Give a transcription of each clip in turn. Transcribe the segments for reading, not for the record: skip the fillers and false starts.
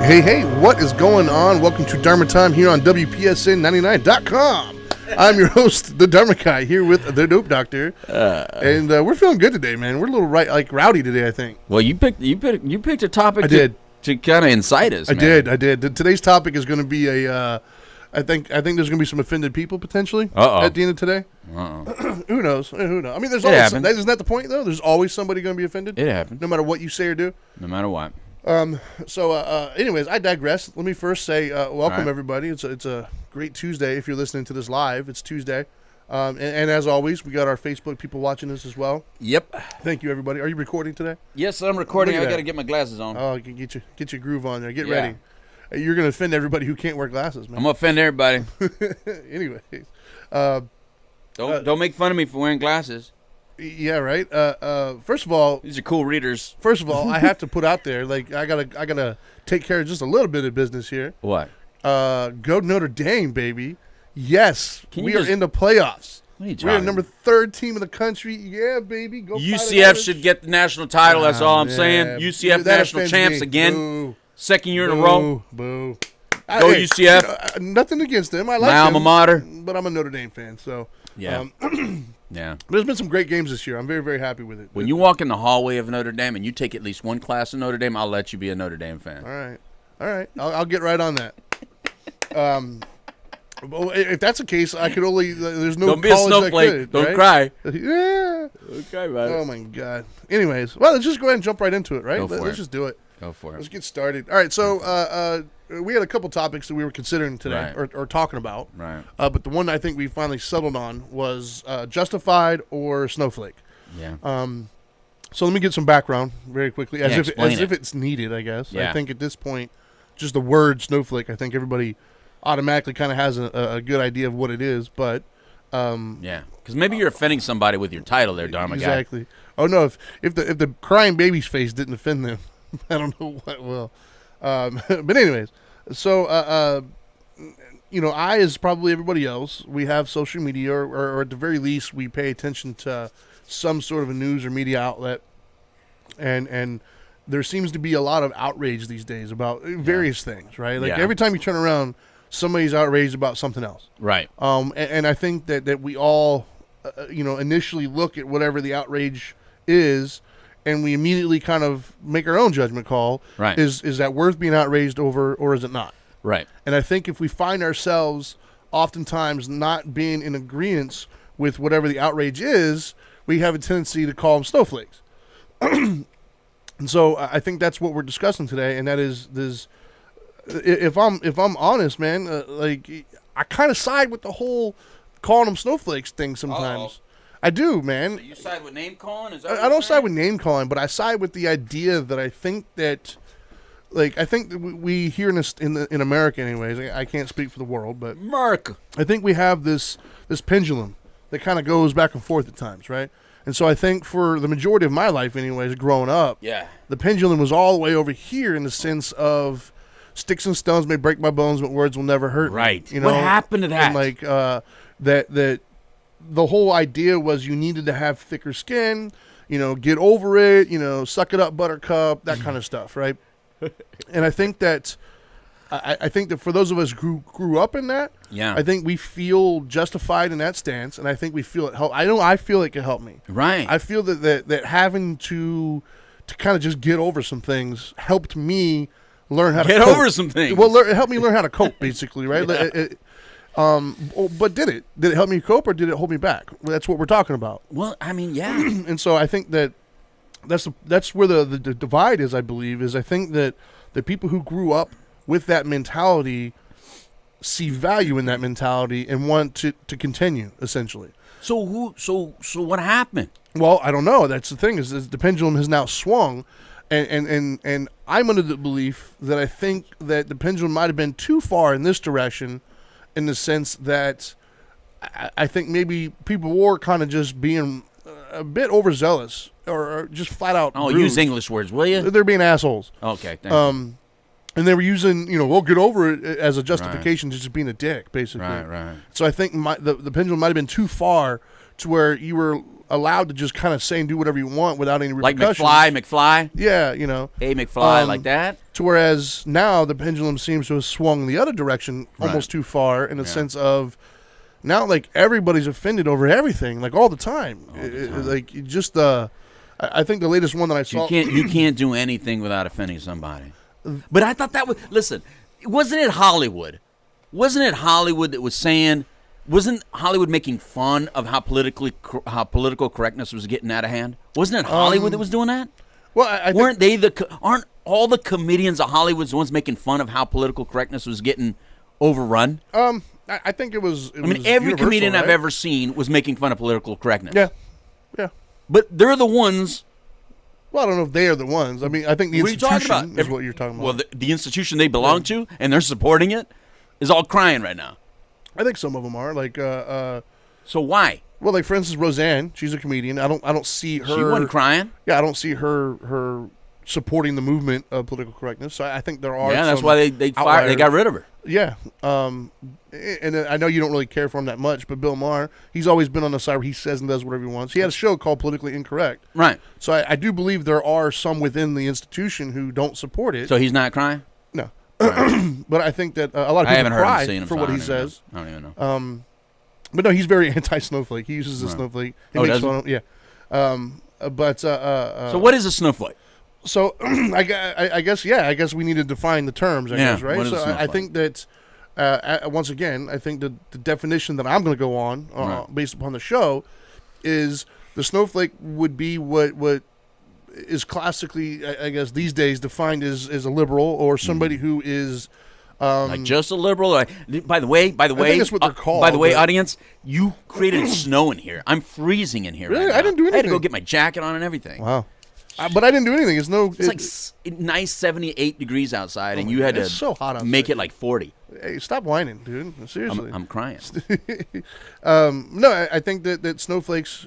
Hey, what is going on? Welcome to Dharma Time here on WPSN99.com. I'm your host, the Dharma Guy, here with the Dope Doctor, and we're feeling good today, man. We're a little rowdy today, I think. Well, you picked a topic. I did to kind of incite us. I did. Today's topic is going to be a. I think there's going to be some offended people potentially at the end of today. Who knows? Who knows? I mean, there's always isn't that the point though? There's always somebody going to be offended. It happens, no matter what you say or do. No matter what. Anyways, I digress. Let me first say welcome everybody. It's a great Tuesday. If you're listening to this live, it's Tuesday. And as always, we got our Facebook people watching us as well. Yep. Thank you, everybody. Are you recording today? Yes, I'm recording. I got to get my glasses on. Oh, you can get your groove on there. Get ready. You're gonna offend everybody who can't wear glasses, man. I'm gonna offend everybody. Anyways, don't make fun of me for wearing glasses. Yeah, right. First of all, these are cool readers. First of all, I have to put out there, like, I gotta take care of just a little bit of business here. What? Go Notre Dame, baby. Yes, we are in the playoffs. We are number 3rd team in the country. Yeah, baby. Go. UCF should get the national title. That's all I'm saying. UCF national champs again. Boo. 2nd year in a row. Boo. Go UCF. Nothing against them. I like my alma mater. But I'm a Notre Dame fan, so yeah. Yeah. There's been some great games this year. I'm very, very happy with it. When you walk in the hallway of Notre Dame and you take at least one class in Notre Dame, I'll let you be a Notre Dame fan. All right. I'll get right on that. Well, if that's the case, I could only. There's no. Don't be a snowflake. Don't cry. Yeah. Don't cry about it. Oh my God. Anyways, well, let's just go ahead and jump right into it, right? Let's just do it. Go for it. Let's get started. All right. So, we had a couple topics that we were considering today, or talking about. Right. But the one I think we finally settled on was justified or snowflake. Yeah. So let me get some background very quickly, as if it's needed. I guess. Yeah. I think at this point, just the word snowflake, I think everybody automatically kind of has a good idea of what it is, but yeah, because maybe you're offending somebody with your title there, Dharma Guy. Exactly. Oh no, if the crying baby's face didn't offend them, I don't know what will. But anyways, so I, as probably everybody else, we have social media, or at the very least, we pay attention to some sort of a news or media outlet, and there seems to be a lot of outrage these days about various things, right? Like every time you turn around, somebody's outraged about something else. Right. And I think that we all, initially look at whatever the outrage is, and we immediately kind of make our own judgment call. Right. Is that worth being outraged over, or is it not? Right. And I think if we find ourselves oftentimes not being in agreement with whatever the outrage is, we have a tendency to call them snowflakes. And so I think that's what we're discussing today, and that is this. If I'm honest, man, I kind of side with the whole calling them snowflakes thing sometimes. I do, man. So you side with name calling? Is that I don't side with name calling, but I side with the idea that I think that we here in America, anyways. I can't speak for the world, but America. I think we have this pendulum that kind of goes back and forth at times, right? And so I think for the majority of my life, anyways, growing up, the pendulum was all the way over here in the sense of sticks and stones may break my bones, but words will never hurt me. Right. What happened to that? And that the whole idea was you needed to have thicker skin, get over it, suck it up, buttercup, that kind of stuff, right? And I think that for those of us who grew up in that, I think we feel justified in that stance, and I think we feel it help. I feel it can help me. Right. I feel that having to kind of just get over some things helped me learn how to cope. Over some things. Well, it helped me learn how to cope, basically, right? But did it help me cope, or did it hold me back? That's what we're talking about. Well, I mean, yeah. And so I think that's where the divide is. I believe is I think that the people who grew up with that mentality see value in that mentality and want to continue, essentially. So what happened? Well, I don't know. That's the thing is the pendulum has now swung. And I'm under the belief that I think that the pendulum might have been too far in this direction, in the sense that I think maybe people were kind of just being a bit overzealous or just flat out. Oh, rude. use English words, will you? They're being assholes. Okay. Thank you. And they were using, we'll get over it as a justification to just being a dick, basically. Right. So I think the pendulum might have been too far to where you were allowed to just kind of say and do whatever you want without any Like repercussions. McFly. Yeah, you know. Hey, McFly, like that. To whereas now the pendulum seems to have swung the other direction almost too far in the sense of now like everybody's offended over everything like all the time. Like just I think the latest one that I saw. You can't do anything without offending somebody. But I thought that was wasn't it Hollywood? Wasn't it Hollywood that was saying? Wasn't Hollywood making fun of how political correctness was getting out of hand? Wasn't it Hollywood that was doing that? Well, aren't all the comedians of Hollywood the ones making fun of how political correctness was getting overrun? I think it was. Every comedian I've ever seen was making fun of political correctness. Yeah. But they're the ones. Well, I don't know if they are the ones. I mean, I think the institution is what you're talking about. Well, the institution they belong to and they're supporting it is all crying right now. I think some of them are like. So why? Well, like for instance, Roseanne, she's a comedian. I don't see her. She wasn't crying. Yeah, I don't see her supporting the movement of political correctness. So I think there are. Yeah, that's why they got rid of her. Yeah, and I know you don't really care for him that much, but Bill Maher, he's always been on the side where he says and does whatever he wants. He had a show called Politically Incorrect. Right. So I do believe there are some within the institution who don't support it. So he's not crying? No. But I think that a lot of people cry for what he says. I don't even know. But no, he's very anti-snowflake. He uses a snowflake. He makes fun of, yeah. So what is a snowflake? So I guess we need to define the terms, I guess, right? So I think that once again, I think the definition that I'm going to go on based upon the show is the snowflake would be what is classically, I guess, these days defined as a liberal or somebody who is like just a liberal. By the way, I think that's what they're called. By the way, audience, you created snow in here. I'm freezing in here. Really? Right now. I didn't do anything. I had to go get my jacket on and everything. Wow. But I didn't do anything. It's like nice 78 degrees outside, and you had to so hot outside. Make it like 40. Hey, stop whining, dude. Seriously. I'm crying. No, I think that snowflakes.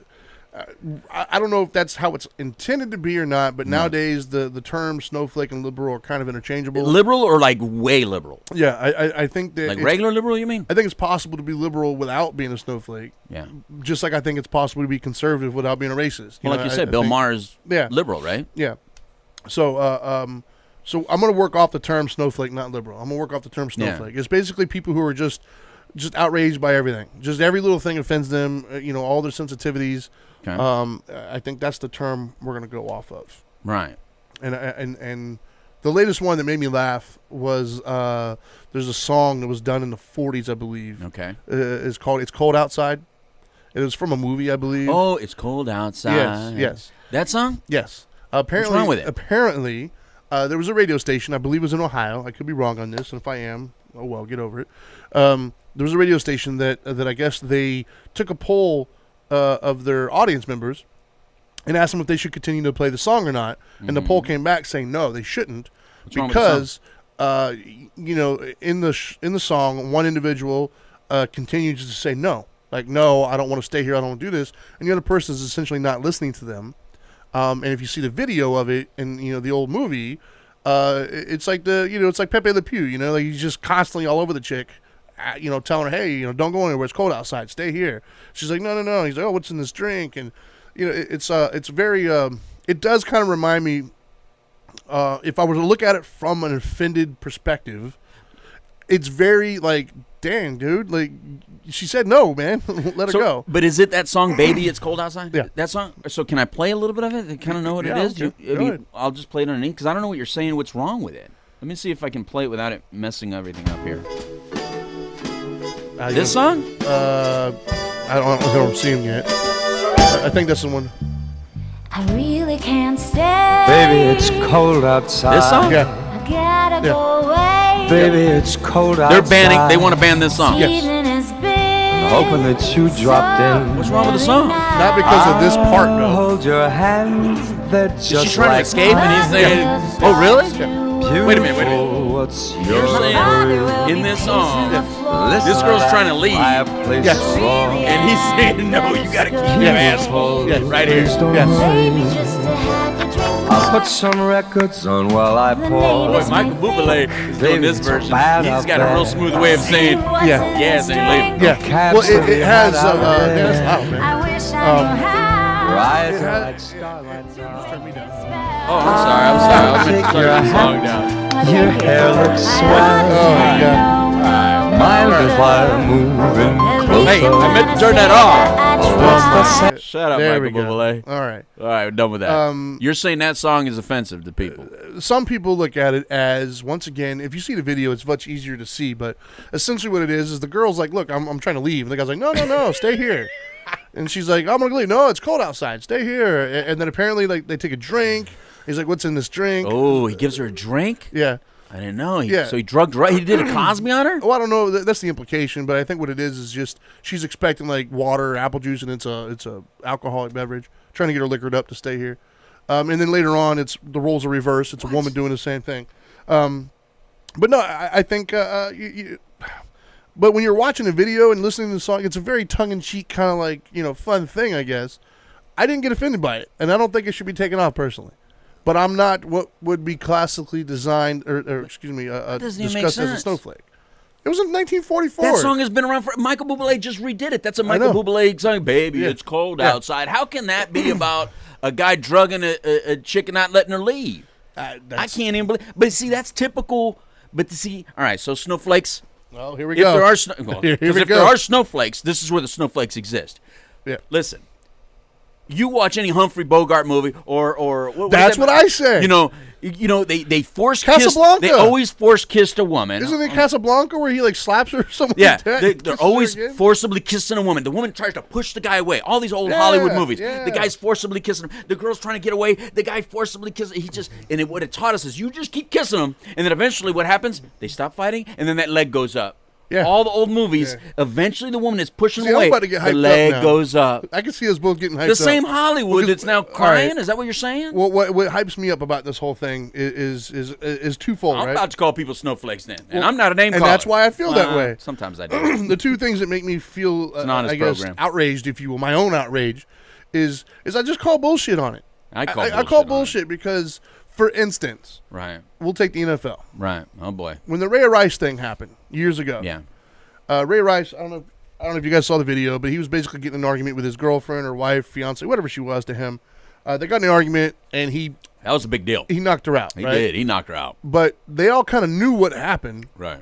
I don't know if that's how it's intended to be or not, but nowadays the term snowflake and liberal are kind of interchangeable. Liberal or like way liberal? Yeah, I think that like regular liberal. You mean? I think it's possible to be liberal without being a snowflake. Yeah. Just like I think it's possible to be conservative without being a racist. Well, like you said, Bill Maher is liberal, right? Yeah. So so I'm going to work off the term snowflake, not liberal. I'm going to work off the term snowflake. Yeah. It's basically people who are just outraged by everything. Just every little thing offends them. All their sensitivities. Okay. I think that's the term we're going to go off of. Right. And the latest one that made me laugh was there's a song that was done in the 40s, I believe. Okay. It's Cold Outside. It was from a movie, I believe. Oh, It's Cold Outside. Yes. That song? Yes. Apparently, what's wrong with it? Apparently, there was a radio station, I believe it was in Ohio. I could be wrong on this, and if I am, oh well, get over it. There was a radio station that I guess they took a poll of their audience members and asked them if they should continue to play the song or not. And the poll came back saying no, they shouldn't. What's because in the song, one individual continues to say no. Like, no, I don't want to stay here. I don't want to do this. And the other person is essentially not listening to them. And if you see the video of it in the old movie, it's like it's like Pepe Le Pew. Like he's just constantly all over the chick. Telling her, hey, don't go anywhere. It's cold outside. Stay here. She's like, no. He's like, oh, what's in this drink? And it's very. It does kind of remind me. If I were to look at it from an offended perspective, it's very like, dang, dude. Like, she said no, man. Let her go. But is it that song, "Baby, It's Cold Outside"? Yeah. That song. So can I play a little bit of it to kind of know what it is? I'll just play it underneath because I don't know what you're saying. What's wrong with it? Let me see if I can play it without it messing everything up here. This song? I don't see him yet. I think that's the one. I really can't stay. Baby, it's cold outside. This song? Yeah. I gotta go away. Baby, it's cold outside. They're banning. They want to ban this song. Yes. Hoping that you dropped in. What's wrong with the song? Not because of this part, I'll no. hold your hand. They're just Is she trying like to escape? And he's saying, "Oh, really?" beautiful. Wait a minute. What's You're your saying in this song, this girl's trying to leave, Yes. and he's saying, "No, you got to keep your asshole right here." I'll put some records on while I pour. Boy, Michael Bublé is doing this version. He's got a real smooth way of saying, Yeah. "Yes," and leaving. Yeah. Well, it has. That's loud, man. I wish I knew how. now. Rise It has- like starlight now. Turn me down. Oh, I'm sorry. I was Take turning your the song hat. down. Your hair looks swell. Oh, my God. Mind is like moving closer. Hey, I meant to turn that off. What's the Shut up, There Michael we go. Bublé. All right. All right, we're done with that. You're saying that song is offensive to people. Some people look at it as, once again, if you see the video, it's much easier to see. But essentially, what it is the girl's like, "Look, I'm trying to leave." And the guy's like, "No, stay here." And she's like, "I'm gonna leave." "No, it's cold outside. Stay here." And then apparently, like, they take a drink. He's like, "What's in this drink?" Oh, he gives her a drink? Yeah. I didn't know. Yeah. So he drugged right. He did a Cosby on her? Well, I don't know. That's the implication, but I think what it is just she's expecting like water, or apple juice, and it's a alcoholic beverage. Trying to get her liquored up to stay here, and then later on, it's the roles are reversed. It's a woman doing the same thing. But no, I think. But when you're watching a video and listening to the song, it's a very tongue-in-cheek kind of like fun thing, I guess. I didn't get offended by it, and I don't think it should be taken off personally. But I'm not what would be classically designed, or excuse me, doesn't even make discussed as a sense. snowflake. It was in 1944. That song has been around for. Michael Bublé just redid it. That's a Michael know. Bublé song. Baby, Yeah. it's cold Yeah. outside. How can that be about a guy drugging a chick and not letting her leave? I can't even believe. But see, that's typical. But to see, all right. So snowflakes. Well, here we If go. there are Here we if go. there are snowflakes, this is where the snowflakes exist. Yeah. Listen, you watch any Humphrey Bogart movie or what, That's what I say. They force kiss. Casablanca. They always force kissed a woman. Isn't it Casablanca where he like slaps her or something? Yeah, like that? they're Kisses her always again? forcibly kissing a woman. The woman tries to push the guy away. All these old Yeah, Hollywood movies. yeah. The guy's forcibly kissing him. The girl's trying to get away. The guy forcibly kisses. What it taught us is you just keep kissing him, and then eventually what happens? They stop fighting, and then that leg goes up. Yeah. All the old movies. Yeah. Eventually, the woman is pushing See, I'm away. about to get hyped The up leg now. goes up. I can see us both getting hyped The up. same Hollywood Because- that's now all right. crying. Is that what you're saying? Well, what hypes me up about this whole thing is twofold, I'm right? about to call people snowflakes then, and I'm not a name and caller. that's why I feel that way. Sometimes I do. The two things that make me feel, an honest I guess, program. outraged, if you will, my own outrage, is I just call bullshit on it. I call I call bullshit on bullshit because, for instance, Right, we'll take the NFL. right. Oh boy. When the Ray Rice thing happened years ago, Yeah. Ray Rice, I don't know if you guys saw the video, but he was basically getting in an argument with his girlfriend or wife, fiance, whatever she was to him. They got in an argument, and he That was a big deal. knocked her out. He right? did. He knocked her out. But they all kind of knew what happened Right.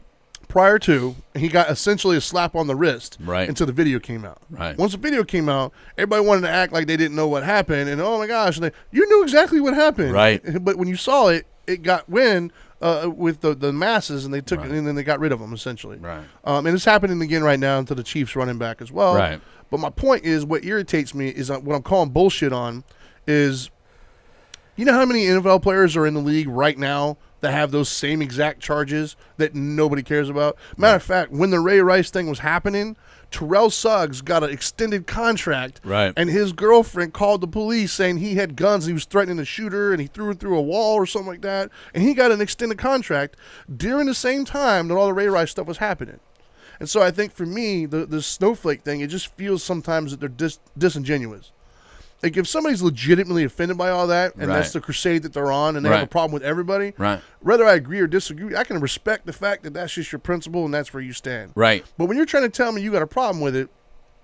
prior to. He got essentially a slap on the wrist Right. until the video came out. Right. Once the video came out, everybody wanted to act like they didn't know what happened, and oh my gosh, you knew exactly what happened. Right. But when you saw it, it got wind with the masses, and they took Right. it, and then they got rid of him essentially. Right. And it's happening again right now to the Chiefs running back as well. Right. But my point is, what irritates me is what I'm calling bullshit on is, you know how many NFL players are in the league right now that have those same exact charges that nobody cares about? Matter of fact, when the Ray Rice thing was happening, Terrell Suggs got an extended contract, Right. and his girlfriend called the police saying he had guns and he was threatening to shoot her and he threw her through a wall or something like that, and he got an extended contract during the same time that all the Ray Rice stuff was happening. And so I think for me, the snowflake thing, it just feels sometimes that they're disingenuous. Like if somebody's legitimately offended by all that, and Right. that's the crusade that they're on, and they have a Right. problem with everybody, Right. whether I agree or disagree, I can respect the fact that that's just your principle and that's where you stand. Right. But when you're trying to tell me you got a problem with it,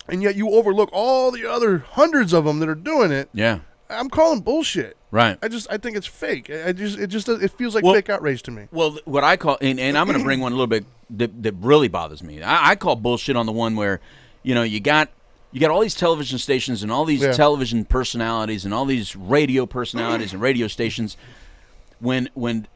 and yet you overlook all the other hundreds of them that are doing it, Yeah. I'm calling bullshit. Right. I think it's fake. It feels like Well- fake outrage to me. Well, what I call, and I'm going to bring one a little bit that really bothers me. I call bullshit on the one where, you got all these television stations and all these Yeah. television personalities and all these radio personalities and radio stations. When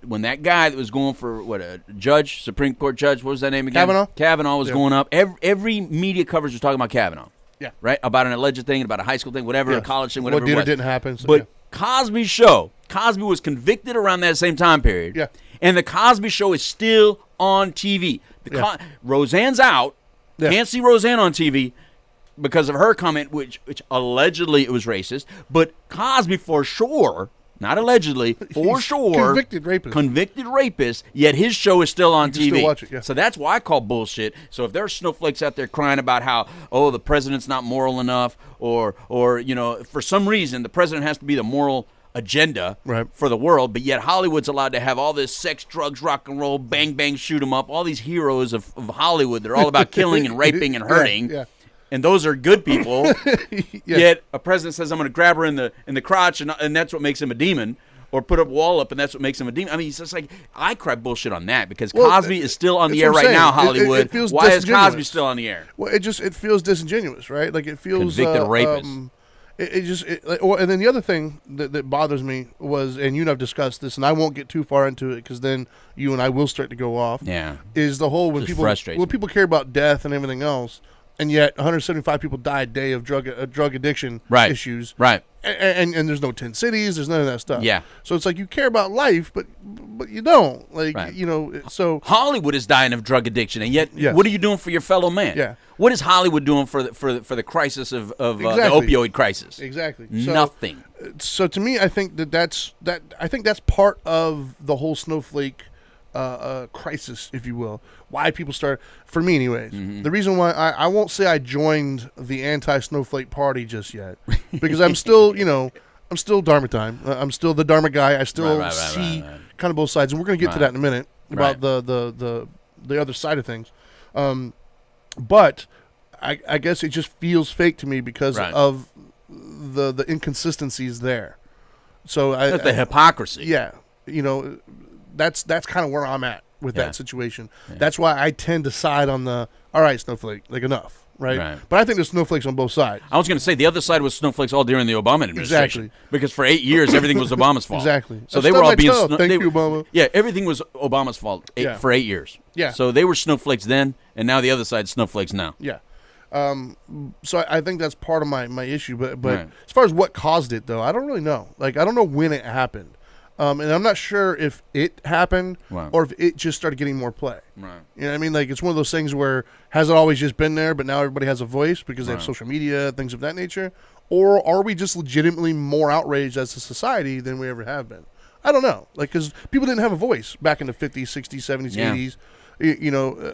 that guy that was going for a judge, Supreme Court judge, what was that name again? Kavanaugh was Yeah. going up. Every media coverage was talking about Kavanaugh. Yeah. Right? About an alleged thing, about a high school thing, whatever, a Yes. college thing, whatever What did it or was. didn't happen. So, But yeah. Cosby's show, Cosby was convicted around that same time period. Yeah. And the Cosby show is still on TV. Yeah. Roseanne's out. Yeah. Can't see Roseanne on TV because of her comment, which allegedly it was racist. But Cosby for sure, not allegedly, for He's sure. convicted rapist. Yet his show is still on You can TV. still watch it, yeah. So that's why I call bullshit. So if there are snowflakes out there crying about how, the president's not moral enough, or for some reason the president has to be the moral agenda Right. for the world, but yet Hollywood's allowed to have all this sex, drugs, rock and roll, bang, bang, shoot 'em up, all these heroes of Hollywood. They're all about killing and raping and hurting. Yeah. and those are good people. Yeah. Yet a president says, "I'm going to grab her in the crotch," and that's what makes him a demon. Or put a wall up, and that's what makes him a demon. I mean, it's just like, I cry bullshit on that because Cosby is still on the air right now, Hollywood. It feels Why is disingenuous. Cosby still on the air? Well, it feels disingenuous, right? Like it feels Convicted rapist. And then the other thing that bothers me was, and you and I've discussed this, and I won't get too far into it because then you and I will start to go off. Yeah, is the whole when Just people frustrates me. people care about death and everything else, and yet 175 people died a day of drug addiction issues. Right. And there's no 10 cities. There's none of that stuff. Yeah. So it's like you care about life, but you don't. Like, Right. So Hollywood is dying of drug addiction, and yet Yes. what are you doing for your fellow man? Yeah. What is Hollywood doing for the crisis of the Exactly. opioid crisis? Exactly. Nothing. So to me, I think that's part of the whole snowflake crisis, if you will. Why people start, for me anyways, the reason why I won't say I joined the anti-snowflake party just yet, because I'm still, I'm still Dharma Time. I'm still the Dharma Guy. I still see kind of both sides, and we're going to get to that in a minute about the other side of things. But I guess it just feels fake to me because of the inconsistencies there. So That's the hypocrisy. Yeah, that's kind of where I'm at with that situation. That's why I tend to side on the all right, snowflake, like enough, right? But I think there's snowflakes on both sides. I was going to say the other side was snowflakes all during the Obama administration. Exactly. Because for 8 years everything was Obama's fault. Exactly. So I they were stubbed all my being toe. Thank you, Obama. Yeah, everything was Obama's fault for 8 years. Yeah. So they were snowflakes then, and now the other side's snowflakes now. Yeah. So I think that's part of my issue. But Right. as far as what caused it, though, I don't really know. Like, I don't know when it happened. And I'm not sure if it happened or if it just started getting more play. Right. You know what I mean? Like, it's one of those things where has it always just been there, but now everybody has a voice because they have social media, things of that nature? Or are we just legitimately more outraged as a society than we ever have been? I don't know. Like, because people didn't have a voice back in the 50s, 60s, 70s, 80s.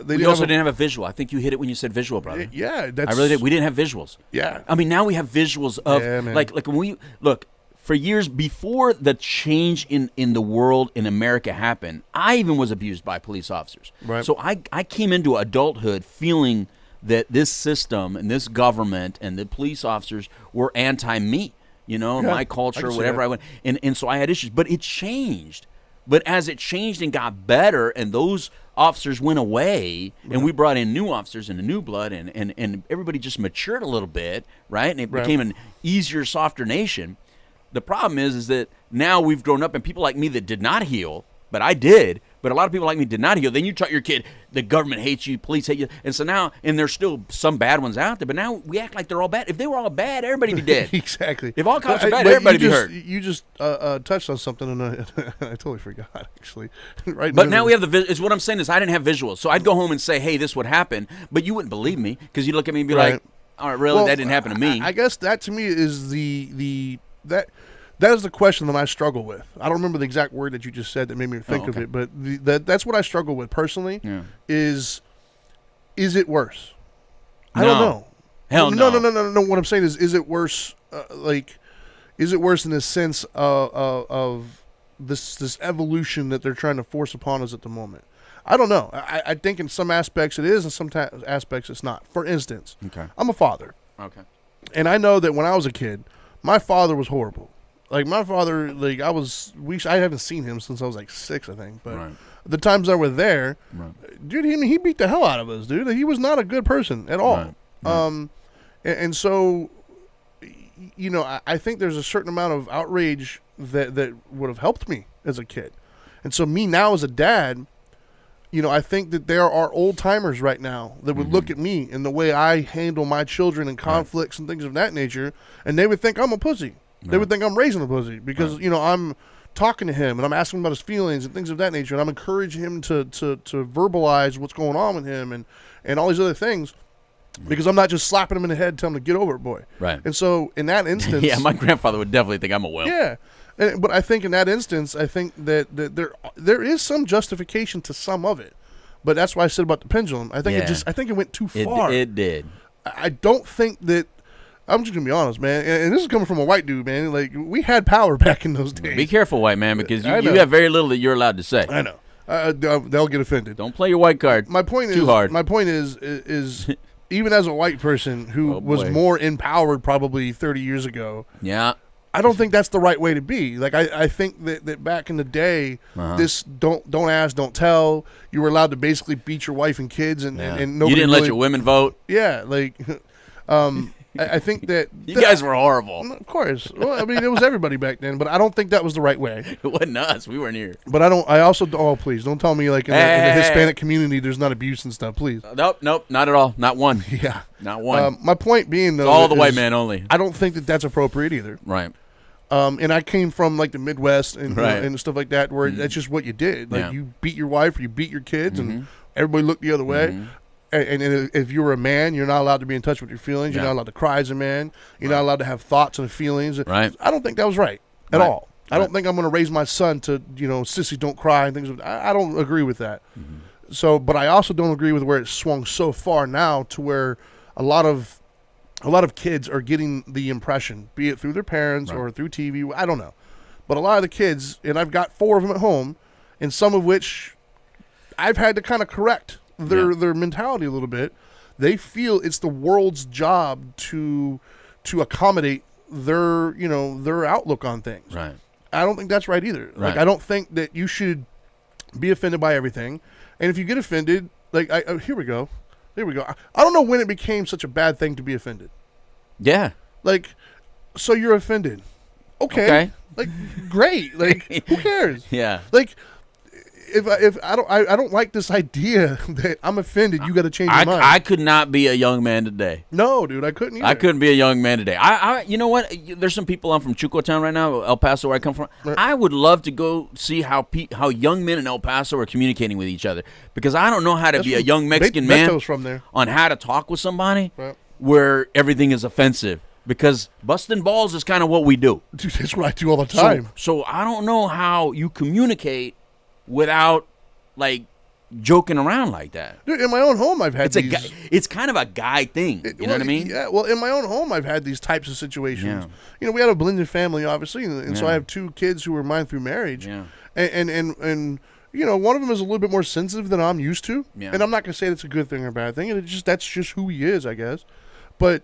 We also didn't have a visual. I think you hit it when you said visual, brother. Yeah. I really did. We didn't have visuals. Yeah. I mean, now we have visuals of, man. like when we, look, for years before the change in the world in America happened, I even was abused by police officers. Right. So I came into adulthood feeling that this system and this government and the police officers were anti-me, my culture, whatever I went. And so I had issues. But it changed. But as it changed and got better and those officers went away and we brought in new officers and a new blood and everybody just matured a little bit, right? And it became an easier, softer nation. The problem is that now we've grown up and people like me that did not heal, but I did, but a lot of people like me did not heal. Then you taught your kid the government hates you, police hate you. And so now, and there's still some bad ones out there, but now we act like they're all bad. If they were all bad, everybody would be dead. Exactly. If all cops are bad, everybody would be hurt. You just touched on something, and I totally forgot, actually. But now we have it's what I'm saying is I didn't have visuals. So I'd go home and say, hey, this would happen, but you wouldn't believe me because you'd look at me and be like, all right, really? That didn't happen to me. I guess that to me is that is the question that I struggle with. I don't remember the exact word that you just said that made me think of it, but that's what I struggle with personally. Yeah. Is it worse? I don't know. Hell no. No. What I'm saying is it worse? Is it worse in the sense of this evolution that they're trying to force upon us at the moment? I don't know. I think in some aspects it is, and some aspects it's not. For instance, I'm a father. Okay. And I know that when I was a kid, my father was horrible. Like, my father, I haven't seen him since I was like 6, I think. But the times I were there, dude, he beat the hell out of us, dude. He was not a good person at all. Right. And so, I think there's a certain amount of outrage that would have helped me as a kid. And so me now as a dad, I think that there are old timers right now that would look at me and the way I handle my children and conflicts and things of that nature, and they would think I'm a pussy. They would think I'm raising a pussy because, I'm talking to him and I'm asking him about his feelings and things of that nature, and I'm encouraging him to verbalize what's going on with him and all these other things because I'm not just slapping him in the head telling him to get over it, boy. Right. And so in that instance... yeah, my grandfather would definitely think I'm a wimp. Yeah. But I think in that instance, I think that there is some justification to some of it. But that's why I said about the pendulum. I think it went too far. It did. I don't think that... I'm just going to be honest, man. And this is coming from a white dude, man. Like, we had power back in those days. Be careful, white man, because you have very little that you're allowed to say. I know. They'll get offended. Don't play your white card too hard. My point is even as a white person who was more empowered probably 30 years ago, Yeah. I don't think that's the right way to be. Like I think that back in the day, this don't ask, don't tell. You were allowed to basically beat your wife and kids, and nobody You didn't really, let your women vote. Yeah, like I think that You guys were horrible. Of course. Well, I mean, it was everybody back then, but I don't think that was the right way. It wasn't us. We weren't here. But I also, oh, please, don't tell me, like, in the Hispanic community, there's not abuse and stuff, please. Nope, not at all. Not one. Yeah. Not one. My point being, though, It's all the white man only. I don't think that that's appropriate either. Right. And I came from, like, the Midwest and, Right. and stuff like that, where that's just what you did. Like, Yeah. you beat your wife or you beat your kids, and everybody looked the other way. And if you were a man, you're not allowed to be in touch with your feelings. You're not allowed to cry as a man. You're not allowed to have thoughts and feelings. Right. I don't think that was right at all. I don't think I'm going to raise my son to, sissies don't cry and things. I don't agree with that. So, but I also don't agree with where it's swung so far now to where a lot of kids are getting the impression, be it through their parents or through TV. I don't know. But a lot of the kids, and I've got 4 of them at home, and some of which I've had to kind of correct their mentality a little bit. They feel it's the world's job to accommodate their outlook on things. Right. I don't think that's right either. Right. Like, I don't think that you should be offended by everything. And if you get offended, like here we go. I don't know when it became such a bad thing to be offended. Yeah. Like, so you're offended. Okay. Like, great. Like, who cares? Yeah. Like, if I don't like this idea that I'm offended, you got to change your mind. I could not be a young man today. No, dude, I couldn't either. I couldn't be a young man today. You know what? There's some people. I'm from Chuco Town right now, El Paso, where I come from. Right. I would love to go see how young men in El Paso are communicating with each other, because I don't know how to be a young Mexican man Beto's from there. on how to talk with somebody Right. where everything is offensive. Because busting balls is kind of what we do. Dude, that's what I do all the time. So I don't know how you communicate without, like, joking around like that. Dude, in my own home, I've had these. It's kind of a guy thing. You know what I mean? Yeah. Well, in my own home, I've had these types of situations. Yeah. We had a blended family, obviously, and so I have 2 kids who were mine through marriage. Yeah. And one of them is a little bit more sensitive than I'm used to. Yeah. And I'm not gonna say that's a good thing or a bad thing. That's just who he is, I guess. But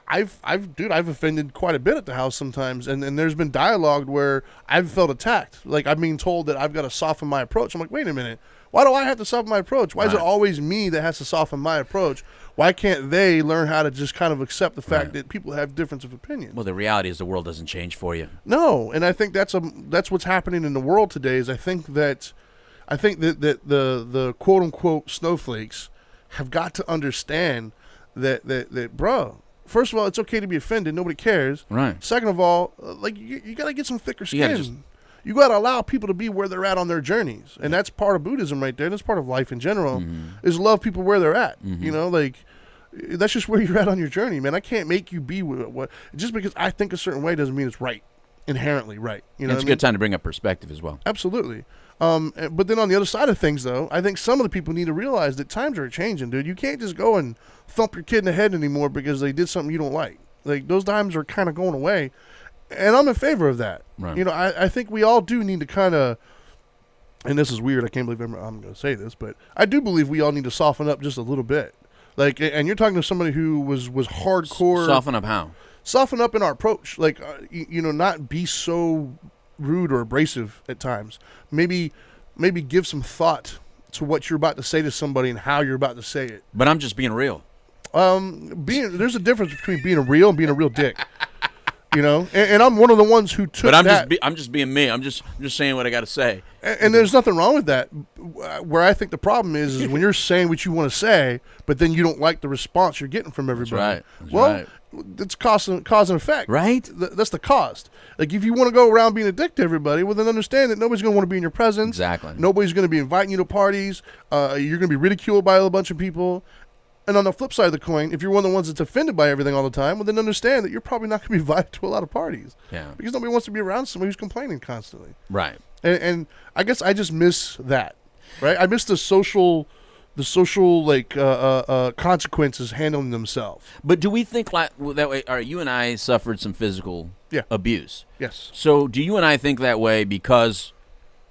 I've offended quite a bit at the house sometimes, and there's been dialogue where I've felt attacked. Like, I'm being told that I've got to soften my approach. I'm like, wait a minute. Why do I have to soften my approach? Why is it always me that has to soften my approach? Why can't they learn how to just kind of accept the fact that people have difference of opinion? Well, the reality is the world doesn't change for you. No, and I think that's what's happening in the world today. Is I think that the quote unquote snowflakes have got to understand that bro. First of all, it's okay to be offended. Nobody cares. Right. Second of all, like you got to get some thicker You gotta skin. You got to allow people to be where they're at on their journeys, and that's part of Buddhism right there. That's part of life in general. Is love people where they're at. Like, that's just where you're at on your journey, man. I can't make you be what just because I think a certain way doesn't mean it's right, inherently right. It's a good time to bring up perspective as well. Absolutely. But then on the other side of things, though, I think some of the people need to realize that times are changing, dude. You can't just go and thump your kid in the head anymore because they did something you don't like. Like, those times are kind of going away, and I'm in favor of that. Right. I think we all do need to kind of, and this is weird, I can't believe I'm going to say this, but I do believe we all need to soften up just a little bit. Like, and you're talking to somebody who was hardcore. Soften up how? Soften up in our approach. Like, not be so rude or abrasive at times. Maybe give some thought to what you're about to say to somebody and how you're about to say it. But I'm just being real. There's a difference between being real and being a real dick. And I'm one of the ones who took that. But I'm just being me. I'm just saying what I got to say. And there's nothing wrong with that. Where I think the problem is when you're saying what you want to say, but then you don't like the response you're getting from everybody. That's right. It's cause and effect. Right? That's the cost. Like, if you want to go around being a dick to everybody, well, then understand that nobody's going to want to be in your presence. Exactly. Nobody's going to be inviting you to parties. You're going to be ridiculed by a bunch of people. And on the flip side of the coin, if you're one of the ones that's offended by everything all the time, well, then understand that you're probably not going to be invited to a lot of parties. Yeah. Because nobody wants to be around somebody who's complaining constantly. Right. And I guess I just miss that, right? I miss the social consequences handling themselves. But do we think like that way? All right, you and I suffered some physical abuse. Yes. So do you and I think that way because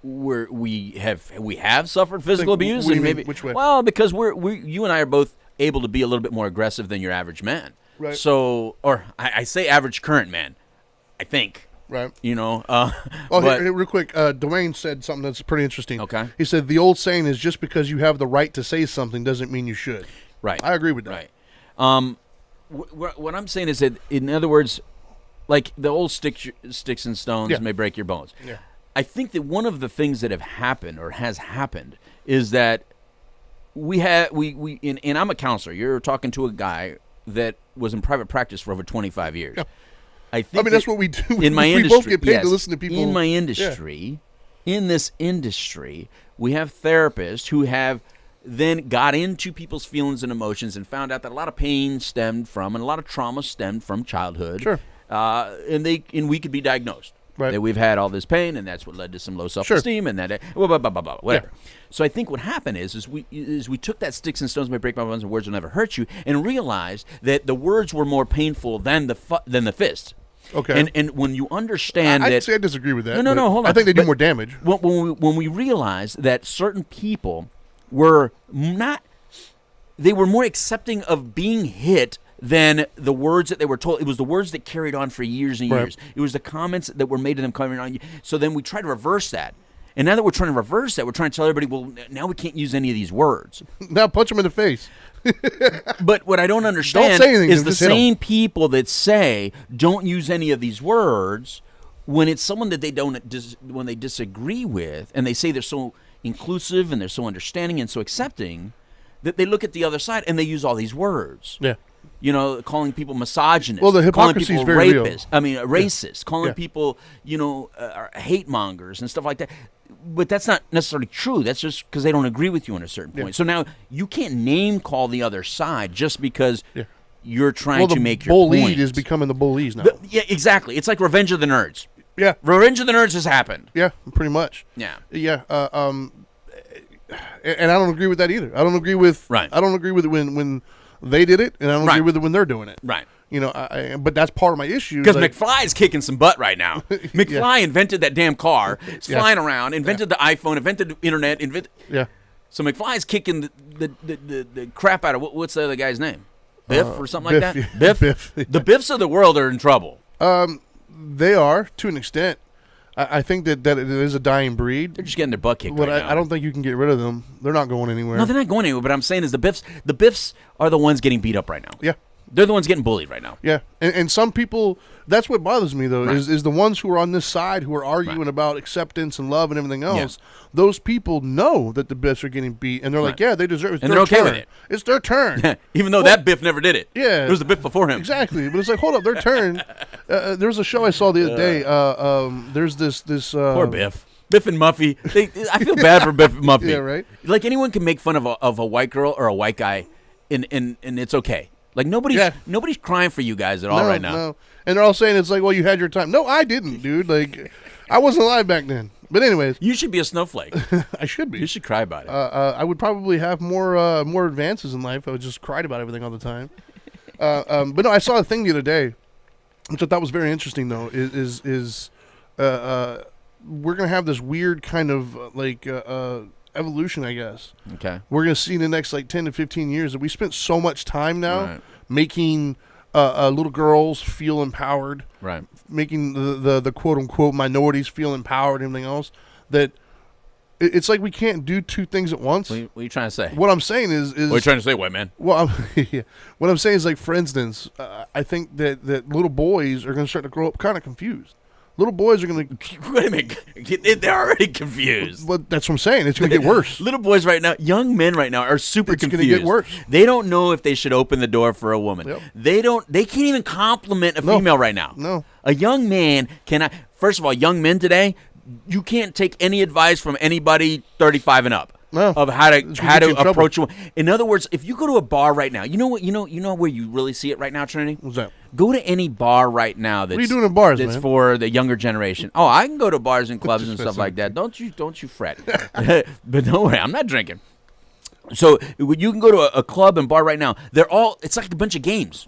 we have suffered physical abuse? What do you and mean? maybe Which way? Well, because you and I are both able to be a little bit more aggressive than your average man. Right. So, or I say average current man, I think. Right. You know. Here, real quick, Dwayne said something that's pretty interesting. Okay. He said the old saying is just because you have the right to say something doesn't mean you should. Right. I agree with that. Right. What I'm saying is that, in other words, like the old sticks and stones may break your bones. Yeah. I think that one of the things that have happened or has happened is that and I'm a counselor. You're talking to a guy that was in private practice for over 25 years. Yeah. I think that's what we do. In my we industry, both get paid to listen to people. In my industry, in this industry, we have therapists who have then got into people's feelings and emotions and found out that a lot of pain stemmed from and a lot of trauma stemmed from childhood. Sure. And we could be diagnosed. Right. That we've had all this pain, and that's what led to some low self-esteem, and that whatever. Yeah. So I think what happened is we took that sticks and stones may break my bones and words will never hurt you, and realized that the words were more painful than the fist. Okay. And when you understand I'd that, say I disagree with that. No, hold on. I think they do more damage. When we realized that certain people were they were more accepting of being hit than the words that they were told. It was the words that carried on for years and years. It was the comments that were made to them coming on. So then we tried to reverse that. And now that we're trying to reverse that, we're trying to tell everybody, well, now we can't use any of these words. Now punch them in the face. But what I don't understand is the same people that say don't use any of these words when it's someone that when they disagree with, and they say they're so inclusive and they're so understanding and so accepting, that they look at the other side and they use all these words. Yeah. You know, calling people misogynist. Well, the hypocrisy is very real. Racist. Calling people, hate mongers and stuff like that. But that's not necessarily true. That's just because they don't agree with you on a certain point. So now you can't name call the other side just because you're trying to make your point. The bullied is becoming the bullies now. Yeah, exactly. It's like Revenge of the Nerds. Yeah. Revenge of the Nerds has happened. Yeah, pretty much. Yeah. Yeah. And I don't agree with that either. I don't agree with. Right. I don't agree with it when they did it, and I don't agree with it when they're doing it. Right. You know, but that's part of my issue. Because McFly is kicking some butt right now. McFly invented that damn car. It's flying around. Invented the iPhone. Invented the internet. So McFly is kicking the crap out of what's the other guy's name? Biff or something like that. Yeah. Biff. Biff. The Biffs of the world are in trouble. They are to an extent. I think that it is a dying breed. They're just getting their butt kicked. But right now. I don't think you can get rid of them. They're not going anywhere. No, they're not going anywhere. But I'm saying is the Biffs are the ones getting beat up right now. Yeah. They're the ones getting bullied right now. Yeah, and some people, that's what bothers me, though, is the ones who are on this side who are arguing about acceptance and love and everything else. Yeah. Those people know that the Biffs are getting beat, and they're like, yeah, they deserve it. And they're okay with it. It's their turn. Even though that Biff never did it. Yeah. It was the Biff before him. Exactly. But it's like, hold up, their turn. There was a show I saw the other day. There's this poor Biff. Biff and Muffy. I feel bad for Biff and Muffy. Yeah, right? Like, anyone can make fun of a white girl or a white guy, and it's okay. Like, nobody's crying for you guys at all right now. No. And they're all saying it's like, well, you had your time. No, I didn't, dude. Like, I wasn't alive back then. But anyways. You should be a snowflake. I should be. You should cry about it. I would probably have more advances in life. I would just cry about everything all the time. But no, I saw a thing the other day, which I thought was very interesting, though, is we're going to have this weird kind of, evolution, I guess. Okay. We're going to see in the next 10 to 15 years that we spent so much time now making little girls feel empowered, right? Making the quote unquote minorities feel empowered and everything else, that it's like we can't do two things at once. What are you trying to say? What I'm saying is what are you trying to say, white man? Well, what I'm saying is, like, for instance, I think that little boys are going to start to grow up kind of confused. Little boys are going to... Wait a minute. They're already confused. But that's what I'm saying. It's going to get worse. Little boys right now, young men right now are super confused. It's going to get worse. They don't know if they should open the door for a woman. Yep. They can't even compliment a female right now. No. A young man cannot... First of all, young men today, you can't take any advice from anybody 35 and up. No. Of how to approach a woman. In other words, if you go to a bar right now, you know where you really see it right now, Trinity? What's that? Go to any bar right now that's, what are you doing in bars, that's man? For the younger generation. Oh, I can go to bars and clubs and stuff like that. Don't you fret. But don't worry, I'm not drinking. So you can go to a club and bar right now. It's like a bunch of games.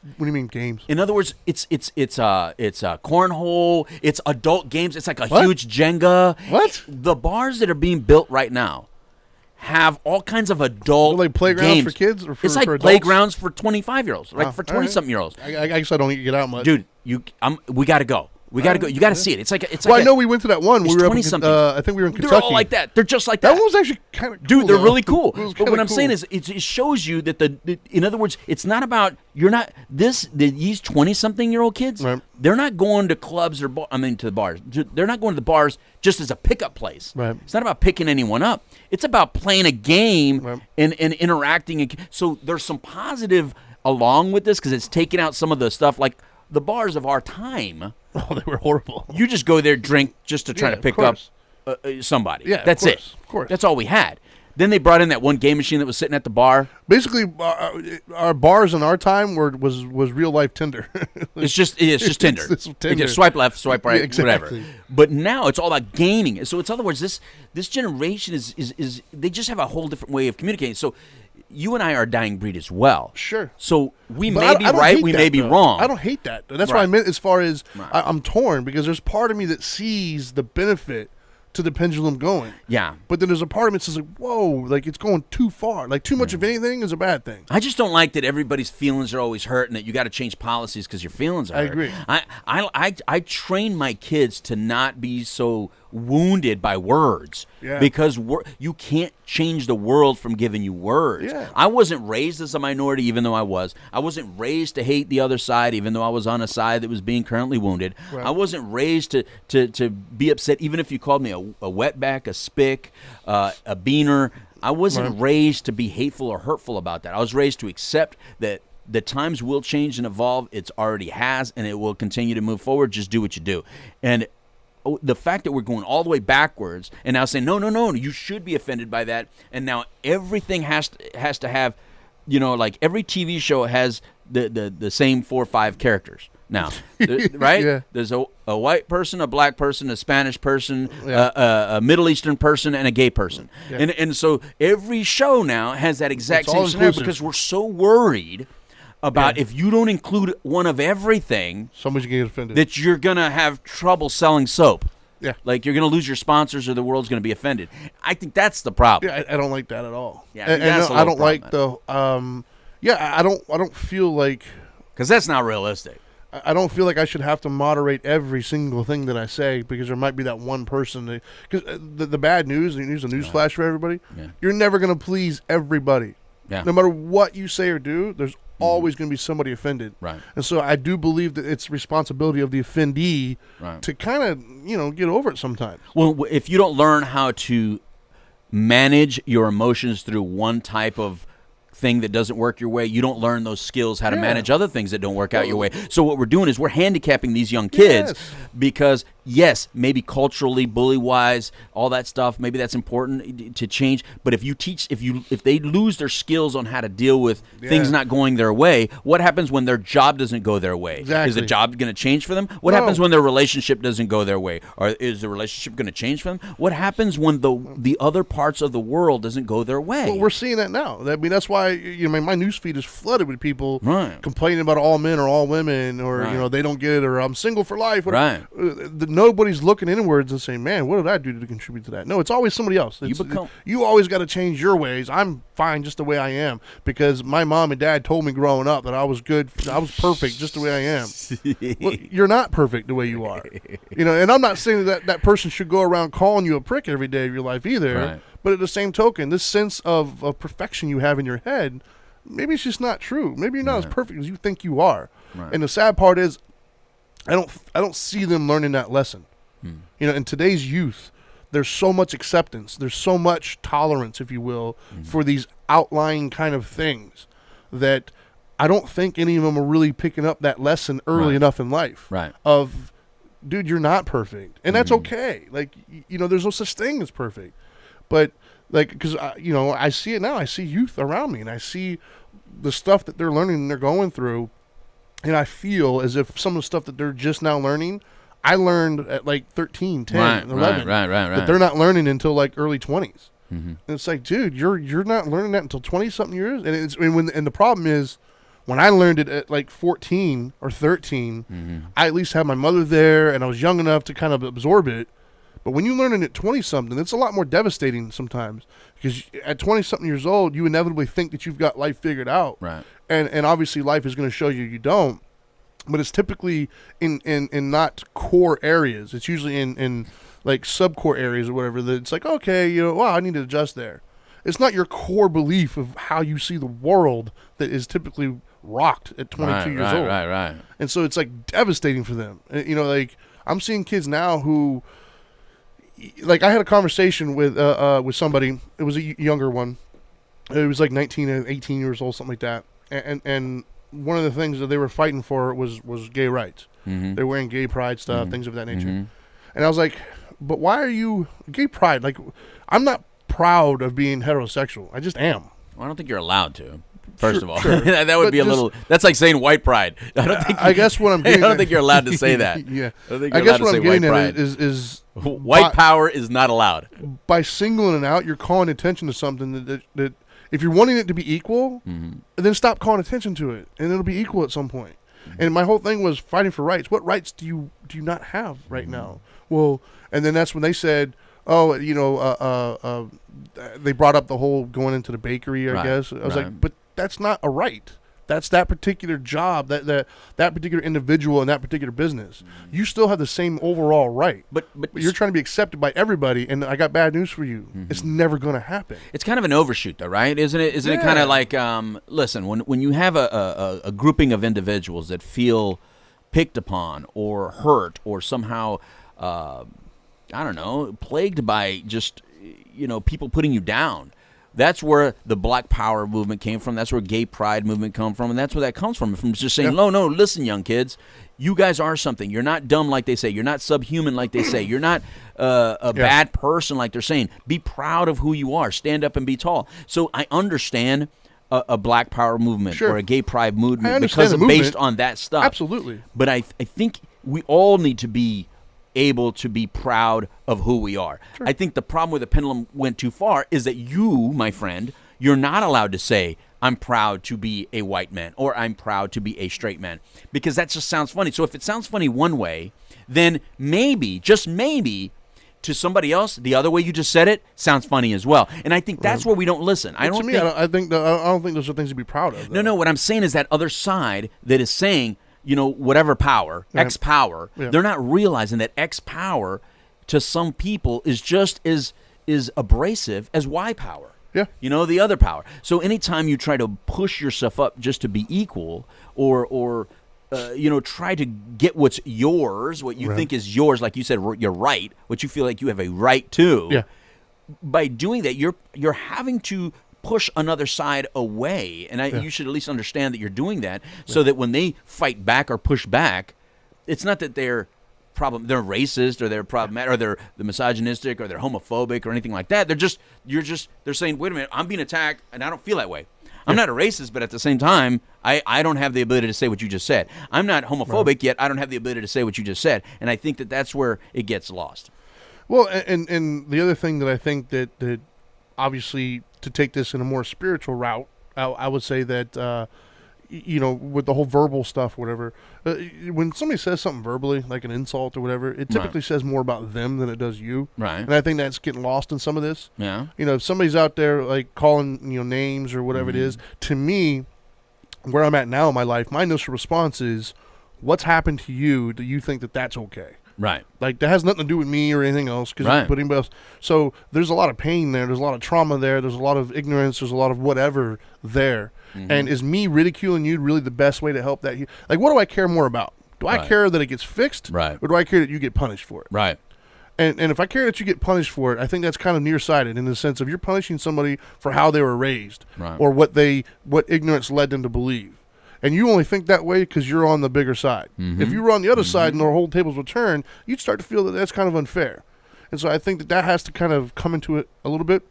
What do you mean games? In other words, it's cornhole, it's adult games. It's like a huge Jenga. What? The bars that are being built right now have all kinds of adult Like playgrounds games. for kids or it's like for adults? playgrounds for 25-year-olds, like Oh, for all right. 20-something-year-olds. I guess I don't get out much. Dude, we got to go. We got to go. You got to see it. It's like Well, I know we went to that one. We it's were up in, 20-something. I think we were in Kentucky. They're all like that. They're just like That that. one was actually kind of cool. Dude, they're though. really cool. It was But kinda what I'm cool. saying is, it shows you that in other words, it's not about these 20-something-year-old kids. Right. They're not going to clubs to the bars. They're not going to the bars just as a pickup place. Right. It's not about picking anyone up. It's about playing a game Right. and interacting. So there's some positive along with this because it's taking out some of the stuff like the bars of our time. Oh, they were horrible. You just go there, drink, just to try Yeah, to of pick up course. somebody. Yeah, of that's it. course, of course. That's all we had. Then they brought in that one game machine that was sitting at the bar. Basically, our bars in our time was real life Tinder. It's just Tinder. It's You Tinder. just swipe left, swipe right, Yeah, exactly. whatever. But now it's all about gaming. So in other words, this generation is they just have a whole different way of communicating. So you and I are a dying breed as well. Sure. So we But may be I don't right, hate we that, may be though. wrong. I don't hate that. That's what Right. I meant as far as Right. I'm torn because there's part of me that sees the benefit to the pendulum going. Yeah. But then there's a part of me that says, like, whoa, like it's going too far. Like too much of anything is a bad thing. I just don't like that everybody's feelings are always hurt and that you got to change policies because your feelings are I hurt. agree. I train my kids to not be so wounded by words Yeah. because you can't change the world from giving you words. Yeah. I wasn't raised as a minority, even though I was. I wasn't raised to hate the other side, even though I was on a side that was being currently wounded. Right. I wasn't raised to be upset, even if you called me a wetback, a spick, a beaner. I wasn't raised to be hateful or hurtful about that. I was raised to accept that the times will change and evolve. It already has, and it will continue to move forward. Just do what you do. And the fact that we're going all the way backwards and now saying, no, you should be offended by that. And now everything has to have, like every TV show has the same 4 or 5 characters. Now, right? Yeah. There's a white person, a black person, a Spanish person, Yeah. a Middle Eastern person, and a gay person. Yeah. And so every show now has that exact It's all same scenario inclusive. because we're so worried about Yeah. if you don't include one of everything, Somebody's gonna get offended. that you're going to have trouble selling soap. Yeah. Like you're going to lose your sponsors or the world's going to be offended. I think that's the problem. Yeah, I don't like that at all. Yeah, I think and that's a I don't little like the. I don't feel like Because that's not realistic. I don't feel like I should have to moderate every single thing that I say because there might be that one person. Because the bad news, and here's a news flash for everybody: Yeah. you're never going to please everybody. Yeah. No matter what you say or do, there's always going to be somebody offended. Right. And so I do believe that it's responsibility of the offendee Right. to kind of get over it sometimes. Well, if you don't learn how to manage your emotions through one type of thing that doesn't work your way, you don't learn those skills how to Yeah. manage other things that don't work out your way. So what we're doing is we're handicapping these young kids Yes. because, yes, maybe culturally, bully-wise, all that stuff, maybe that's important to change. But if they lose their skills on how to deal with things Yeah. not going their way, what happens when their job doesn't go their way? Is the Exactly. job going to change for them? What No. happens when their relationship doesn't go their way? Or is the relationship going to change for them? What happens when the other parts of the world doesn't go their way? Well, we're seeing that now. I mean, that's why my news feed is flooded with people Right. complaining about all men or all women, or Right. they don't get it, or I'm single for life. Right. Nobody's looking inwards and saying, "Man, what did I do to contribute to that?" No, it's always somebody else. You always got to change your ways. I'm fine just the way I am because my mom and dad told me growing up that I was good, I was perfect just the way I am. Well, you're not perfect the way you are, And I'm not saying that person should go around calling you a prick every day of your life either. Right. But at the same token, this sense of perfection you have in your head, maybe it's just not true. Maybe you're not as perfect as you think you are. Right. And the sad part is, I don't see them learning that lesson. In today's youth, there's so much acceptance, there's so much tolerance, if you will, for these outlying kind of things that I don't think any of them are really picking up that lesson early enough in life. Right. Of, dude, you're not perfect, and that's okay. Like, there's no such thing as perfect. But because I see it now. I see youth around me, and I see the stuff that they're learning and they're going through, and I feel as if some of the stuff that they're just now learning, I learned at like 13, 10, 11. Right. That they're not learning until like early 20s. Mm-hmm. And it's like, dude, you're not learning that until 20-something years. And the problem is, when I learned it at like 14 or 13, I at least had my mother there, and I was young enough to kind of absorb it. But when you learn it at 20-something, it's a lot more devastating sometimes, because at 20-something years old, you inevitably think that you've got life figured out. Right. And obviously life is going to show you don't. But it's typically in not core areas. It's usually in like sub-core areas or whatever that it's like, okay, wow, I need to adjust there. It's not your core belief of how you see the world that is typically rocked at 22 years old. Right. And so it's like devastating for them. Like I'm seeing kids now who, like I had a conversation with somebody. It was a younger one. It was like 19 and 18 years old, something like that. And one of the things that they were fighting for was gay rights. Mm-hmm. They're wearing gay pride stuff, things of that nature. Mm-hmm. And I was like, but why are you gay pride? Like, I'm not proud of being heterosexual. I just am. Well, I don't think you're allowed to. First of all, sure. that would But be a just- little. That's like saying white pride. I don't think. I guess what I'm I getting don't at- think you're allowed to say that. Yeah. I don't think I you're guess allowed what to I'm say white getting pride. at is White power is not allowed. by singling it out, you're calling attention to something that if you're wanting it to be equal, then stop calling attention to it, and it'll be equal at some point. And my whole thing was fighting for rights. What rights do you not have right now? Well, and then that's when they said, oh, they brought up the whole going into the bakery, I Right, guess. I was right. like, but that's not a right. That's that particular job, that particular individual in that particular business. You still have the same overall right. But You're trying to be accepted by everybody, and I got bad news for you. It's never going to happen. it's kind of an overshoot, though, right? Isn't it? Isn't it kind Yeah. of like, listen, when you have a grouping of individuals that feel picked upon or hurt or somehow, I don't know, plagued by just people putting you down. That's where the Black Power movement came from. That's where gay pride movement come from, and that's where that comes from just saying, no, listen, young kids, you guys are something. You're not dumb like they say. You're not subhuman like they say. You're not a bad person like they're saying. Be proud of who you are. Stand up and be tall. So I understand a Black Power movement Sure. or a gay pride movement I understand because the of based movement. on that stuff. Absolutely. But I think we all need to be able to be proud of who we are. Sure. I think the problem where the pendulum went too far is that you, my friend, you're not allowed to say, I'm proud to be a white man or I'm proud to be a straight man, because that just sounds funny. So if it sounds funny one way, then maybe, just maybe, to somebody else, the other way you just said it sounds funny as well. And I think that's where we don't listen. I don't think I don't think those are things to be proud of. Though. no, what I'm saying is that other side that is saying, whatever power, X power, they're not realizing that X power to some people is just as abrasive as Y power. Yeah. The other power. So anytime you try to push yourself up just to be equal or try to get what's yours, what you think is yours, like you said, you're right, what you feel like you have a right to. Yeah. By doing that, you're having to push another side away, and you should at least understand that you're doing that, so that when they fight back or push back, it's not that they're racist or they're problematic or they're misogynistic or they're homophobic or anything like that. They're saying, wait a minute, I'm being attacked and I don't feel that way. I'm not a racist, but at the same time, I don't have the ability to say what you just said. I'm not homophobic, yet I don't have the ability to say what you just said, and I think that's where it gets lost. Well, and the other thing that I think that obviously, to take this in a more spiritual route, I would say that with the whole verbal stuff, whatever, when somebody says something verbally, like an insult or whatever, it typically says more about them than it does you. Right. And I think that's getting lost in some of this. Yeah. If somebody's out there like calling names or whatever it is, to me, where I'm at now in my life, my initial response is, what's happened to you? Do you think that that's okay? Right. Like, that has nothing to do with me or anything else. Right. But anybody else. So there's a lot of pain there. There's a lot of trauma there. There's a lot of ignorance. There's a lot of whatever there. And is me ridiculing you really the best way to help that? Like, what do I care more about? Do I care that it gets fixed? Right. Or do I care that you get punished for it? Right. And if I care that you get punished for it, I think that's kind of nearsighted in the sense of you're punishing somebody for how they were raised, Right. or what ignorance led them to believe. And you only think that way because you're on the bigger side. If you were on the other side and the whole tables would turn, you'd start to feel that that's kind of unfair. And so I think that has to kind of come into it a little bit.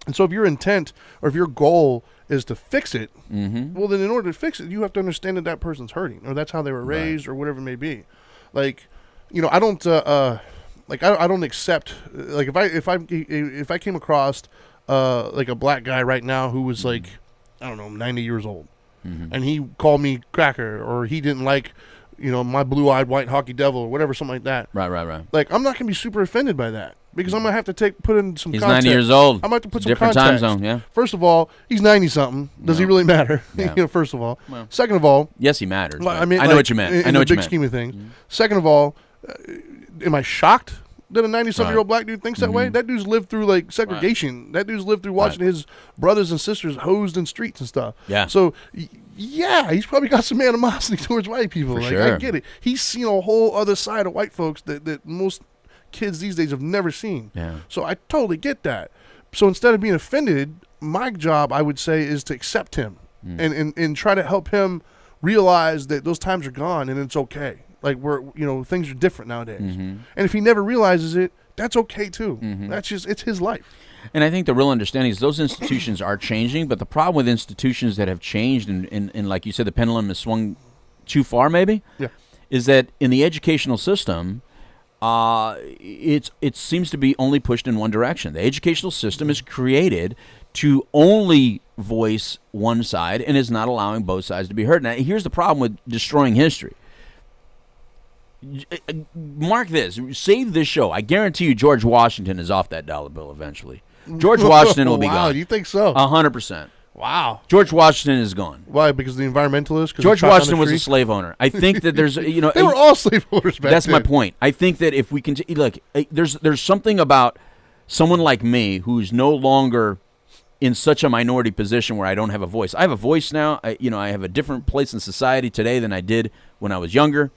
And so if your intent or if your goal is to fix it, well, then in order to fix it, you have to understand that person's hurting, or that's how they were raised, or whatever it may be. Like, I don't I don't accept, like, if I came across like a black guy right now who was like, I don't know, 90 years old, and he called me cracker, or he didn't like my blue-eyed white hockey devil or whatever, something like that. Right. Like, I'm not going to be super offended by that because I'm going to have to put in some He's context. 90 years old. I'm going to have to put some Different context. time zone, yeah. First of all, he's 90-something. Does he really matter? Yeah. First of all. Well, Second of all. Yes, he matters. I mean, I know what you meant. In the big scheme of things. Second of all, am I shocked that a 90-something-year-old black dude thinks that way? That dude's lived through, like, segregation. That dude's lived through watching his brothers and sisters hosed in streets and stuff. Yeah. So, yeah, he's probably got some animosity towards white people. For like, sure. I get it. He's seen a whole other side of white folks that most kids these days have never seen. Yeah. So I totally get that. So instead of being offended, my job, I would say, is to accept him and try to help him realize that those times are gone and it's okay. Like, things are different nowadays. And if he never realizes it, that's okay too. It's his life. And I think the real understanding is those institutions are changing, but the problem with institutions that have changed and like you said, the pendulum has swung too far maybe, is that in the educational system, it seems to be only pushed in one direction. The educational system is created to only voice one side and is not allowing both sides to be heard. Now, here's the problem with destroying history. Mark this. Save this show. I guarantee you George Washington is off that dollar bill eventually. George Washington will be Wow, gone. you think so? 100%. Wow. George Washington is gone. Why? Because the environmentalists? George Washington was a slave owner. I think that there's, they were all slave owners back That's then. my point. I think that if we continue, look, there's something about someone like me who's no longer in such a minority position where I don't have a voice. I have a voice now. I have a different place in society today than I did when I was younger.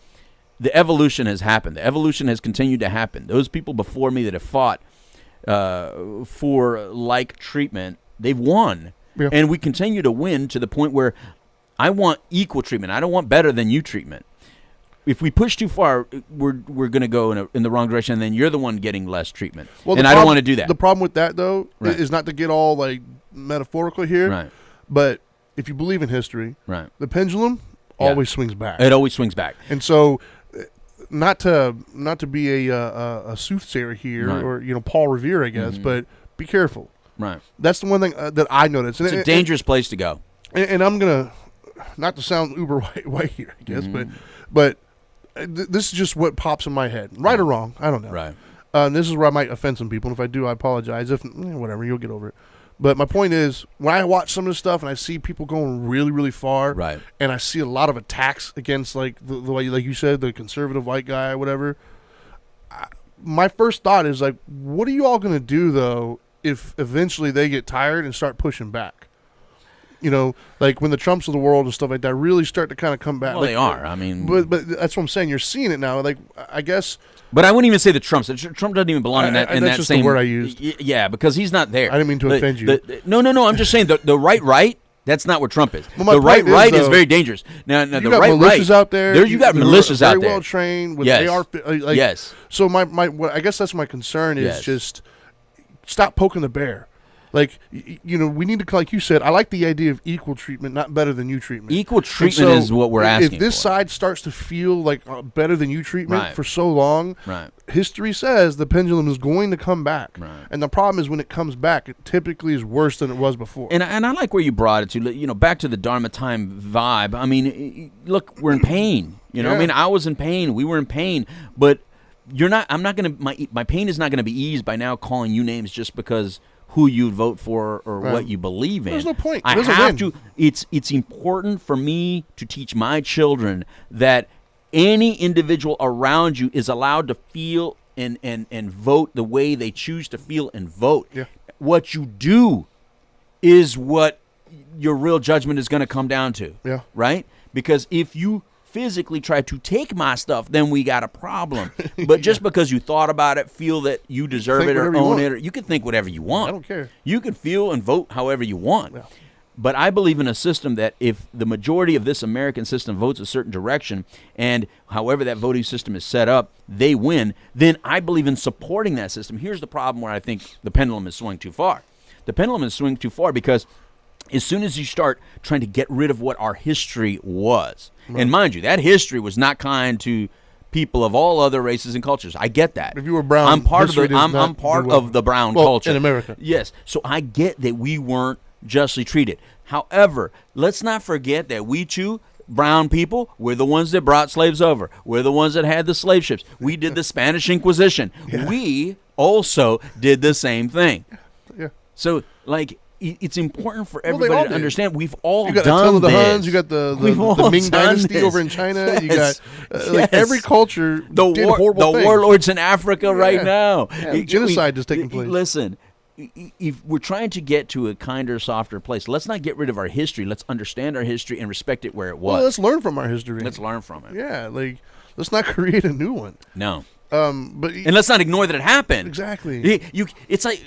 The evolution has happened. The evolution has continued to happen. Those people before me that have fought for like treatment, they've won. Yeah. And we continue to win to the point where I want equal treatment. I don't want better than you treatment. If we push too far, we're going to go in the wrong direction, and then you're the one getting less treatment. Well, and I don't want to do that. The problem with that, though, is not to get all like metaphorical here. Right. But if you believe in history, the pendulum always swings back. It always swings back. And so, not to be a soothsayer here, or Paul Revere, I guess, but be careful. Right. That's the one thing that I noticed. It's a dangerous place to go. And I'm gonna, not to sound uber white here, I guess, but this is just what pops in my head, right or wrong, I don't know. Right. This is where I might offend some people, and if I do, I apologize. If whatever, you'll get over it. But my point is, when I watch some of this stuff and I see people going really, really far, and I see a lot of attacks against like the way, like you said, the conservative white guy or whatever, my first thought is like, what are you all gonna do though if eventually they get tired and start pushing back? Like when the Trumps of the world and stuff like that really start to kind of come back. Well, they are. I mean, but that's what I'm saying. You're seeing it now. Like, I guess. But I wouldn't even say the Trumps. Trump doesn't even belong in that. That's just same the word I used. Yeah, because he's not there. I didn't mean to offend you. No. I'm just saying the right. That's not where Trump is. Well, the right is very dangerous. Now the got militias out there. You got militias out there. Very well trained with AR. Yes. So I guess that's my concern is just stop poking the bear. Like, we need to, like you said, I like the idea of equal treatment, not better than you treatment. Equal treatment is what we're asking If this side starts to feel like better than you treatment for so long, history says the pendulum is going to come back. Right. And the problem is when it comes back, it typically is worse than it was before. And I like where you brought it to, back to the Dharma Time vibe. I mean, look, we're in pain. I mean, I was in pain. We were in pain. But I'm not going to, my pain is not going to be eased by now calling you names just because who you'd vote for or what you believe in. There's no point. I have to. It's important for me to teach my children that any individual around you is allowed to feel and vote the way they choose to feel and vote. Yeah. What you do is what your real judgment is going to come down to. Yeah. Right? Because if you physically try to take my stuff, then we got a problem. But just because you thought about it, feel that you deserve it or own it, or you can think whatever you want. I don't care. You can feel and vote however you want. Yeah. But I believe in a system that if the majority of this American system votes a certain direction, and however that voting system is set up, they win, then I believe in supporting that system. Here's the problem where I think the pendulum is swinging too far. The pendulum is swinging too far because as soon as you start trying to get rid of what our history was, and mind you, that history was not kind to people of all other races and cultures. I get that. If you were brown, I'm part of the brown culture in America. Yes, so I get that we weren't justly treated. However, let's not forget that we too brown people, we're the ones that brought slaves over. We're the ones that had the slave ships. We did the Spanish Inquisition. Yeah. We also did the same thing. Yeah. So, like, it's important for everybody to understand we've all done this. You got Attila the Huns, you got the Ming Dynasty over in China, you got like every culture did horrible things. Warlords in Africa right now. Yeah, genocide is taking place. Listen, if we're trying to get to a kinder, softer place, let's not get rid of our history. Let's understand our history and respect it where it was. Well, let's learn from our history. Let's learn from it. Yeah, like let's not create a new one. No. And let's not ignore that it happened. Exactly. It's like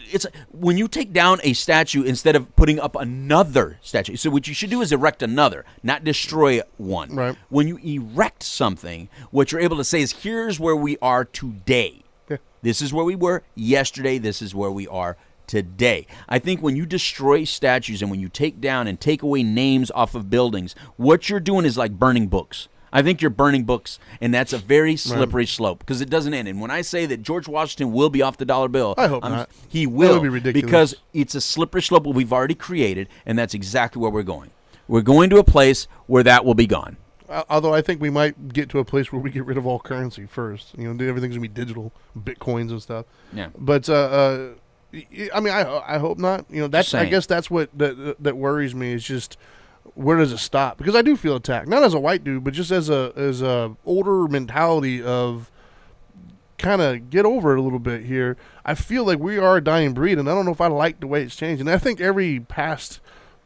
when you take down a statue instead of putting up another statue. So what you should do is erect another, not destroy one. Right. When you erect something, what you're able to say is, here's where we are today. Yeah. This is where we were yesterday. This is where we are today. I think when you destroy statues and when you take down and take away names off of buildings, what you're doing is like burning books. I think you're burning books, and that's a very slippery slope because it doesn't end. And when I say that George Washington will be off the dollar bill, I hope not. He will, that would be ridiculous. Because it's a slippery slope we've already created, and that's exactly where we're going. We're going to a place where that will be gone. Although I think we might get to a place where we get rid of all currency first. Everything's gonna be digital, bitcoins and stuff. Yeah. But I mean, I hope not. That's I guess that's what that worries me is just. Where does it stop? Because I do feel attacked, not as a white dude, but just as a older mentality of kind of get over it a little bit here. I feel like we are a dying breed, and I don't know if I like the way it's changed. And I think every past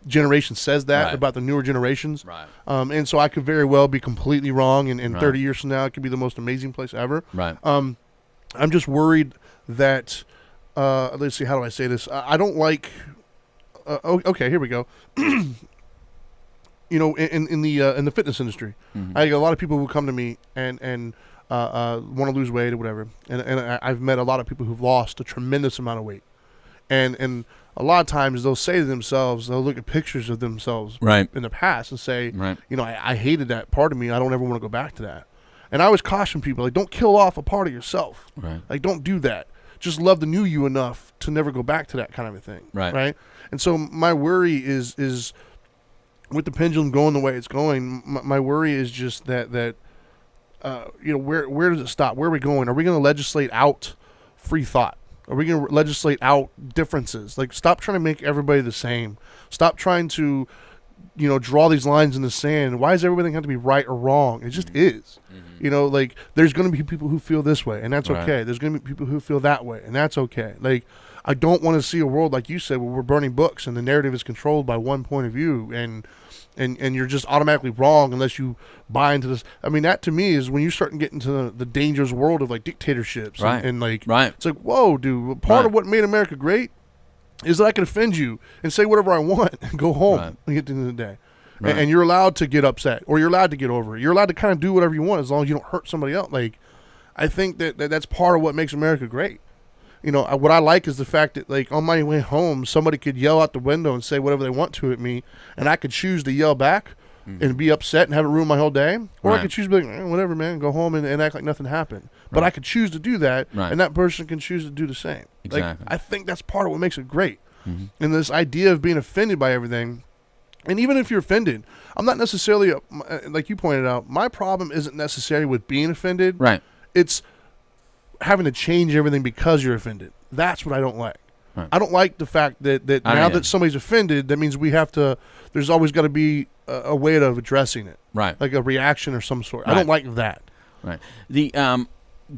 generation says that about the newer generations. Right. And so I could very well be completely wrong, and 30 years from now, it could be the most amazing place ever. Right. I'm just worried that, let's see, how do I say this? I don't like, okay, here we go. In the fitness industry, I get a lot of people who come to me and want to lose weight or whatever, and I've met a lot of people who've lost a tremendous amount of weight, and a lot of times they'll say to themselves, they'll look at pictures of themselves in the past and say, I hated that part of me. I don't ever want to go back to that. And I always caution people, like, don't kill off a part of yourself. Right. Like, don't do that. Just love the new you enough to never go back to that kind of a thing. Right. And so my worry is with the pendulum going the way it's going, my worry is just that where does it stop? Where are we going? Are we going to legislate out free thought? Are we going to legislate out differences? Like, stop trying to make everybody the same. Stop trying to, draw these lines in the sand. Why does everything have to be right or wrong? It just is. Like, there's going to be people who feel this way, and that's okay. There's going to be people who feel that way, and that's okay. Like, I don't want to see a world, like you said, where we're burning books and the narrative is controlled by one point of view, and you're just automatically wrong unless you buy into this. I mean, that to me is when you start getting into the dangerous world of like dictatorships. And it's like, whoa, dude, part of what made America great is that I can offend you and say whatever I want and go home at the end of the day. And you're allowed to get upset, or you're allowed to get over it. You're allowed to kind of do whatever you want as long as you don't hurt somebody else. Like, I think that's part of what makes America great. What I like is the fact that, like, on my way home, somebody could yell out the window and say whatever they want to at me, and I could choose to yell back and be upset and have it ruin my whole day, or I could choose to be like, whatever, man, go home and act like nothing happened. But I could choose to do that, and that person can choose to do the same. Exactly. Like, I think that's part of what makes it great. And this idea of being offended by everything, and even if you're offended, I'm not necessarily, like you pointed out, my problem isn't necessarily with being offended. Right. It's having to change everything because you're offended. That's what I don't like. Right. I don't like the fact that now that somebody's offended, that means there's always got to be a way of addressing it. Right. Like a reaction or some sort. Right. I don't like that. Right. The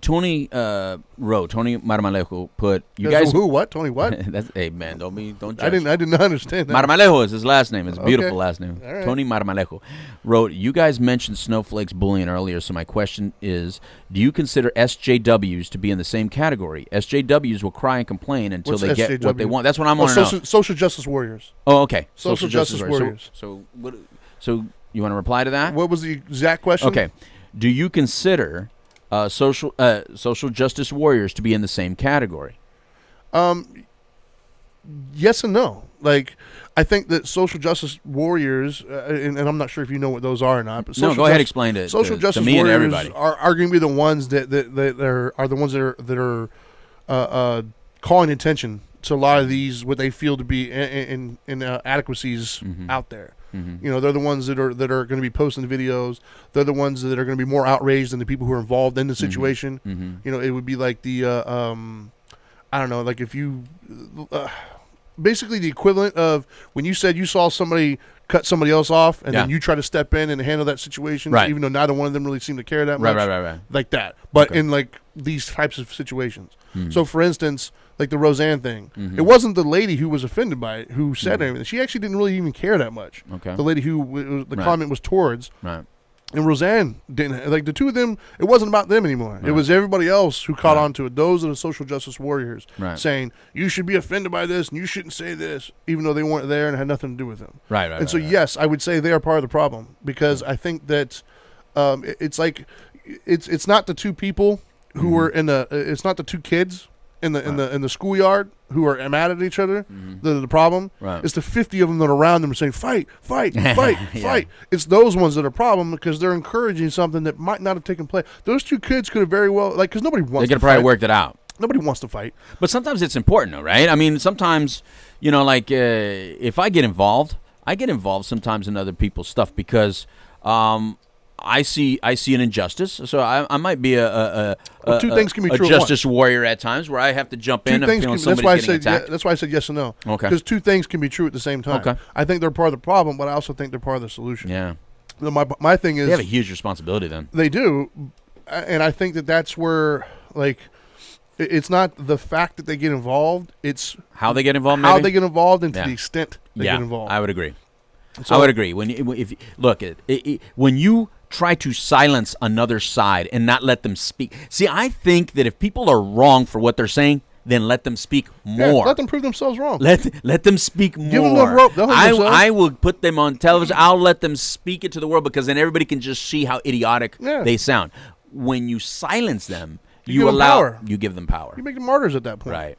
Tony Marmalejo put you That's guys who what Tony what? That's hey man, don't judge. I did not understand that. Marmalejo is his last name. It's a beautiful last name. Right. Tony Marmalejo wrote, you guys mentioned Snowflakes bullying earlier, so my question is, do you consider SJWs to be in the same category? SJWs will cry and complain until they get what they want. That's what I'm on now. Social justice warriors. Oh, okay. Social justice warriors. So you want to reply to that? What was the exact question? Okay. Do you consider social justice warriors to be in the same category? Yes and no. Like, I think that social justice warriors, and I'm not sure if you know what those are or not. But go ahead, explain it. Social justice to me warriors and everybody are going to be the ones that are the ones that are calling attention to a lot of these what they feel to be inadequacies out there. You know, they're the ones that are going to be posting the videos. They're the ones that are going to be more outraged than the people who are involved in the situation. You know, it would be like the I don't know, like if you basically the equivalent of when you said you saw somebody cut somebody else off and then you try to step in and handle that situation, even though neither one of them really seemed to care that much. Right. Like that. But in like these types of situations. So for instance, like the Roseanne thing, it wasn't the lady who was offended by it who said anything. She actually didn't really even care that much. The lady who the comment was towards. And Roseanne didn't, like the two of them, it wasn't about them anymore. It was everybody else who caught on to it. Those are the social justice warriors saying, you should be offended by this and you shouldn't say this, even though they weren't there and had nothing to do with them. And so, yes, I would say they are part of the problem because I think that it's like, it's not the two people who were it's not the two kids in the schoolyard who are mad at each other, the problem. It's the 50 of them that are around them saying, fight. It's those ones that are a problem because they're encouraging something that might not have taken place. Those two kids could have very well, like, because nobody wants to fight. They could have probably worked it out. Nobody wants to fight. But sometimes it's important, though, right? I mean, sometimes, you know, like, if I get involved sometimes in other people's stuff because I see an injustice, so I might be a two things can be true justice warrior at times where I have to jump in and feel somebody's getting attacked. That's why I said yes and no. Okay. Because two things can be true at the same time. Okay. I think they're part of the problem, but I also think they're part of the solution. Yeah. My thing is they have a huge responsibility then. They do, and I think that's where, like, it's not the fact that they get involved; it's how they get involved. How they get involved, and to the extent they get involved. I would agree. So, I would agree. When you try to silence another side and not let them speak. See, I think that if people are wrong for what they're saying, then let them speak more. Yeah, let them prove themselves wrong. Let them speak more. Give them the rope. I will put them on television. I'll let them speak it to the world because then everybody can just see how idiotic they sound. When you silence them, you give them power. You make them martyrs at that point. Right.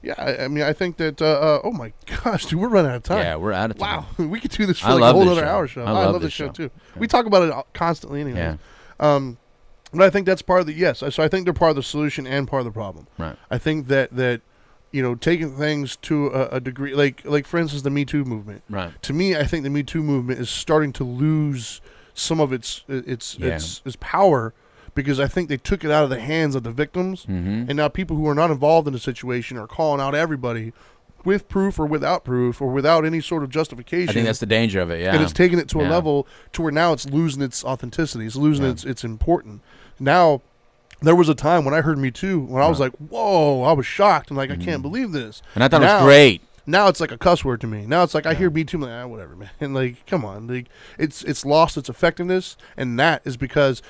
Yeah, I mean, I think that, oh my gosh, dude, we're running out of time. Yeah, we're out of time. Wow, we could do this for like a whole other hour show. I love this show, too. Yeah. We talk about it constantly anyway. Yeah. But I think that's part of the, so I think they're part of the solution and part of the problem. Right. I think that you know, taking things to a degree, like for instance, the Me Too movement. Right. To me, I think the Me Too movement is starting to lose some of its power, because I think they took it out of the hands of the victims, and now people who are not involved in the situation are calling out everybody with proof or without any sort of justification. I think that's the danger of it, And it's taking it to a level to where now it's losing its authenticity. It's losing its important. Now, there was a time when I heard Me Too, when I was like, whoa, I was shocked. I'm like, I can't believe this. And I thought it was great. Now it's like a cuss word to me. Now it's like I hear Me Too, I'm like, whatever, man. And like, come on, like it's lost its effectiveness, and that is because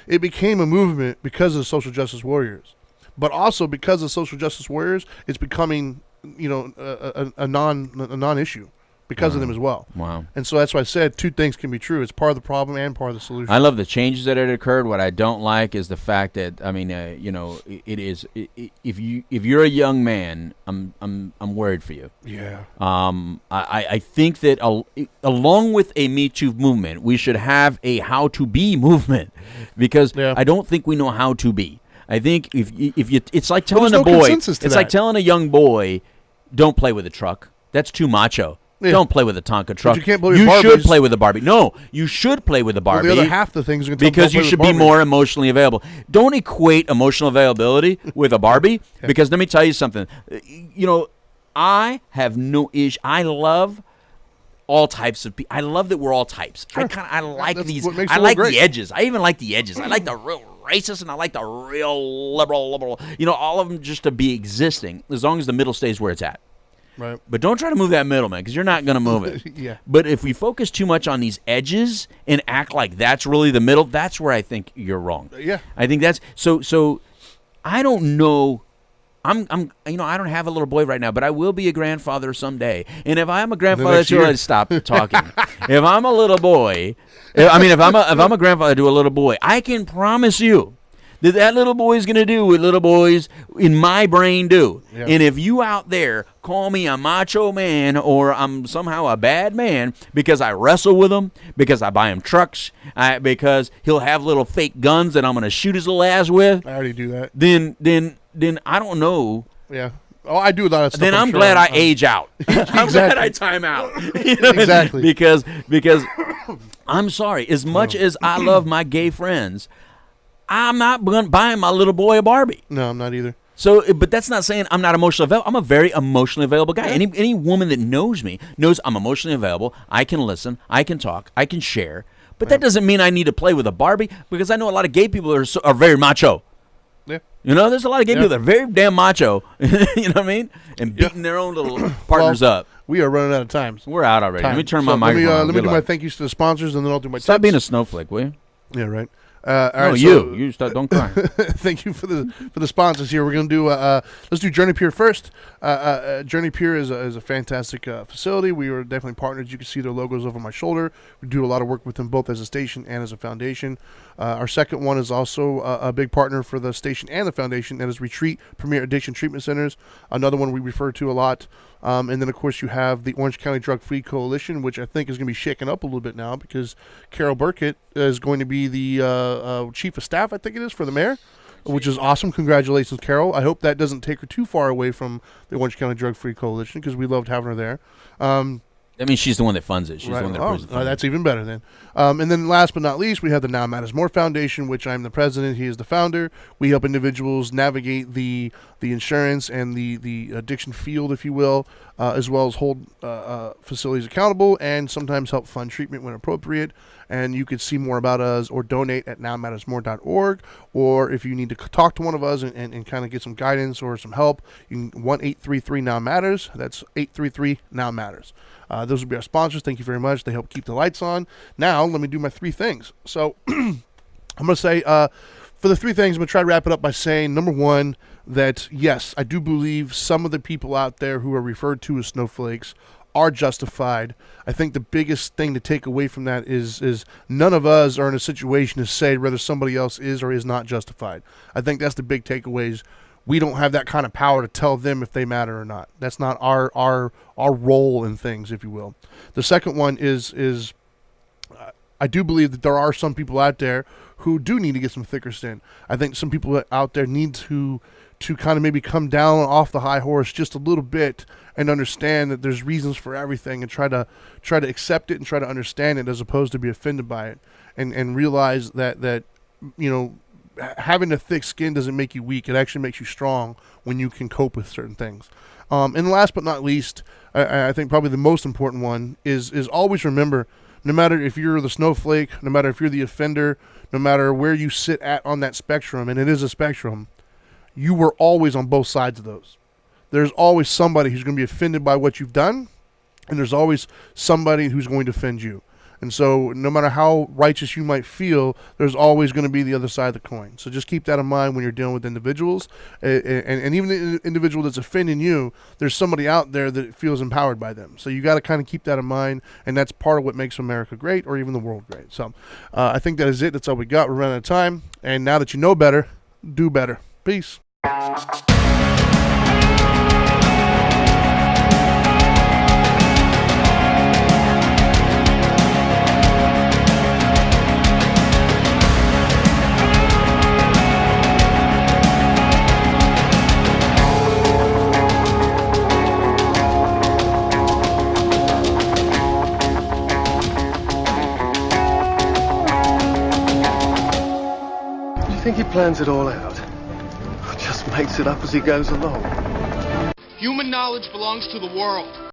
it became a movement because of the social justice warriors, but also because of social justice warriors, it's becoming, you know, a non-issue because of them as well. Wow. And so that's why I said two things can be true. It's part of the problem and part of the solution. I love the changes that had occurred. What I don't like is the fact that, I mean, you know, if you're a young man, I'm worried for you. Yeah. I think that along with a Me Too movement, we should have a how to be movement, because I don't think we know how to be. I think if you, it's like telling a boy, it's like telling a young boy, don't play with a truck. That's too macho. Yeah. Don't play with a Tonka truck. But you can't play with Barbies. Should play with a Barbie. No, you should play with a Barbie. Well, the other half the things are going to because you should be more emotionally available. Don't equate emotional availability with a Barbie, because let me tell you something. You know, I have no issue. I love all types of people. I love that we're all types. Sure. I like these. I like the edges. I even like the edges. I like the real racist and I like the real liberal. You know, all of them just to be existing, as long as the middle stays where it's at. Right. But don't try to move that middle, man, because you're not going to move it. Yeah. But if we focus too much on these edges and act like that's really the middle, that's where I think you're wrong. Yeah. I think that's so I don't know. I'm you know, I don't have a little boy right now, but I will be a grandfather someday. And if I'm a grandfather, stop talking. If I'm a little boy, if I'm a grandfather to a little boy, I can promise you that little boy is going to do what little boys in my brain do. Yeah. And if you out there call me a macho man or I'm somehow a bad man because I wrestle with him, because I buy him trucks, because he'll have little fake guns that I'm going to shoot his little ass with. I already do that. Then I don't know. Yeah. Oh, I do a lot of stuff. then I'm sure. glad I age out. I'm glad I time out. You know? Exactly. Because I'm sorry. As much as I love my gay friends, I'm not buying my little boy a Barbie. No, I'm not either. So, but that's not saying I'm not emotionally available. I'm a very emotionally available guy. Yeah. Any woman that knows me knows I'm emotionally available. I can listen. I can talk. I can share. But that doesn't mean I need to play with a Barbie, because I know a lot of gay people are very macho. Yeah. You know, there's a lot of gay people that are very damn macho. You know what I mean? And beating their own little partners up. We are running out of time. We're out already. Let me turn my So microphone on. Let me Good do my luck. thank yous to the sponsors, and then I'll do my Stop tips. being a snowflake, will you? Yeah, right. No, All right, you start. Don't cry. Thank you for the sponsors here. We're gonna do let's do Journey Pier first. Journey Pier is a fantastic facility. We are definitely partners. You can see their logos over my shoulder. We do a lot of work with them both as a station and as a foundation. Our second one is also a big partner for the station and the foundation. That is Retreat Premier Addiction Treatment Centers. Another one we refer to a lot. And then, of course, you have the Orange County Drug Free Coalition, which I think is going to be shaken up a little bit now, because Carol Burkett is going to be the chief of staff, I think it is, for the mayor, which is awesome. Congratulations, Carol. I hope that doesn't take her too far away from the Orange County Drug Free Coalition, because we loved having her there. That means she's the one that funds it. She's the one that approves the funding. That's even better then. And then last but not least, we have the Now Matters More Foundation, which I'm the president. He is the founder. We help individuals navigate the insurance and the addiction field, if you will, as well as hold facilities accountable and sometimes help fund treatment when appropriate. And you could see more about us or donate at nowmattersmore.org. Or if you need to talk to one of us and kind of get some guidance or some help, you can 1-833-NOW-MATTERS. That's 833-NOW-MATTERS. Those will be our sponsors. Thank you very much. They help keep the lights on. Now, let me do my three things. So I'm going to say, for the three things, I'm going to try to wrap it up by saying, number one, that yes, I do believe some of the people out there who are referred to as snowflakes are justified. I think the biggest thing to take away from that is none of us are in a situation to say whether somebody else is or is not justified. I think that's the big takeaways. We don't have that kind of power to tell them if they matter or not. That's not our role in things, if you will. The second one is I do believe that there are some people out there who do need to get some thicker skin. I think some people out there need to kind of maybe come down off the high horse just a little bit and understand that there's reasons for everything, and try to accept it and try to understand it as opposed to be offended by it, and realize that you know, having a thick skin doesn't make you weak. It actually makes you strong when you can cope with certain things. And last but not least, I think probably the most important one is always remember, no matter if you're the snowflake, no matter if you're the offender, no matter where you sit at on that spectrum, and it is a spectrum, you were always on both sides of those. There's always somebody who's going to be offended by what you've done, and there's always somebody who's going to offend you. And so no matter how righteous you might feel, there's always going to be the other side of the coin. So just keep that in mind when you're dealing with individuals. And even the individual that's offending you, there's somebody out there that feels empowered by them. So you got to kind of keep that in mind, and that's part of what makes America great, or even the world great. So I think that is it. That's all we got. We're running out of time. And now that you know better, do better. Peace. I think he plans it all out. Just makes it up as he goes along. Human knowledge belongs to the world.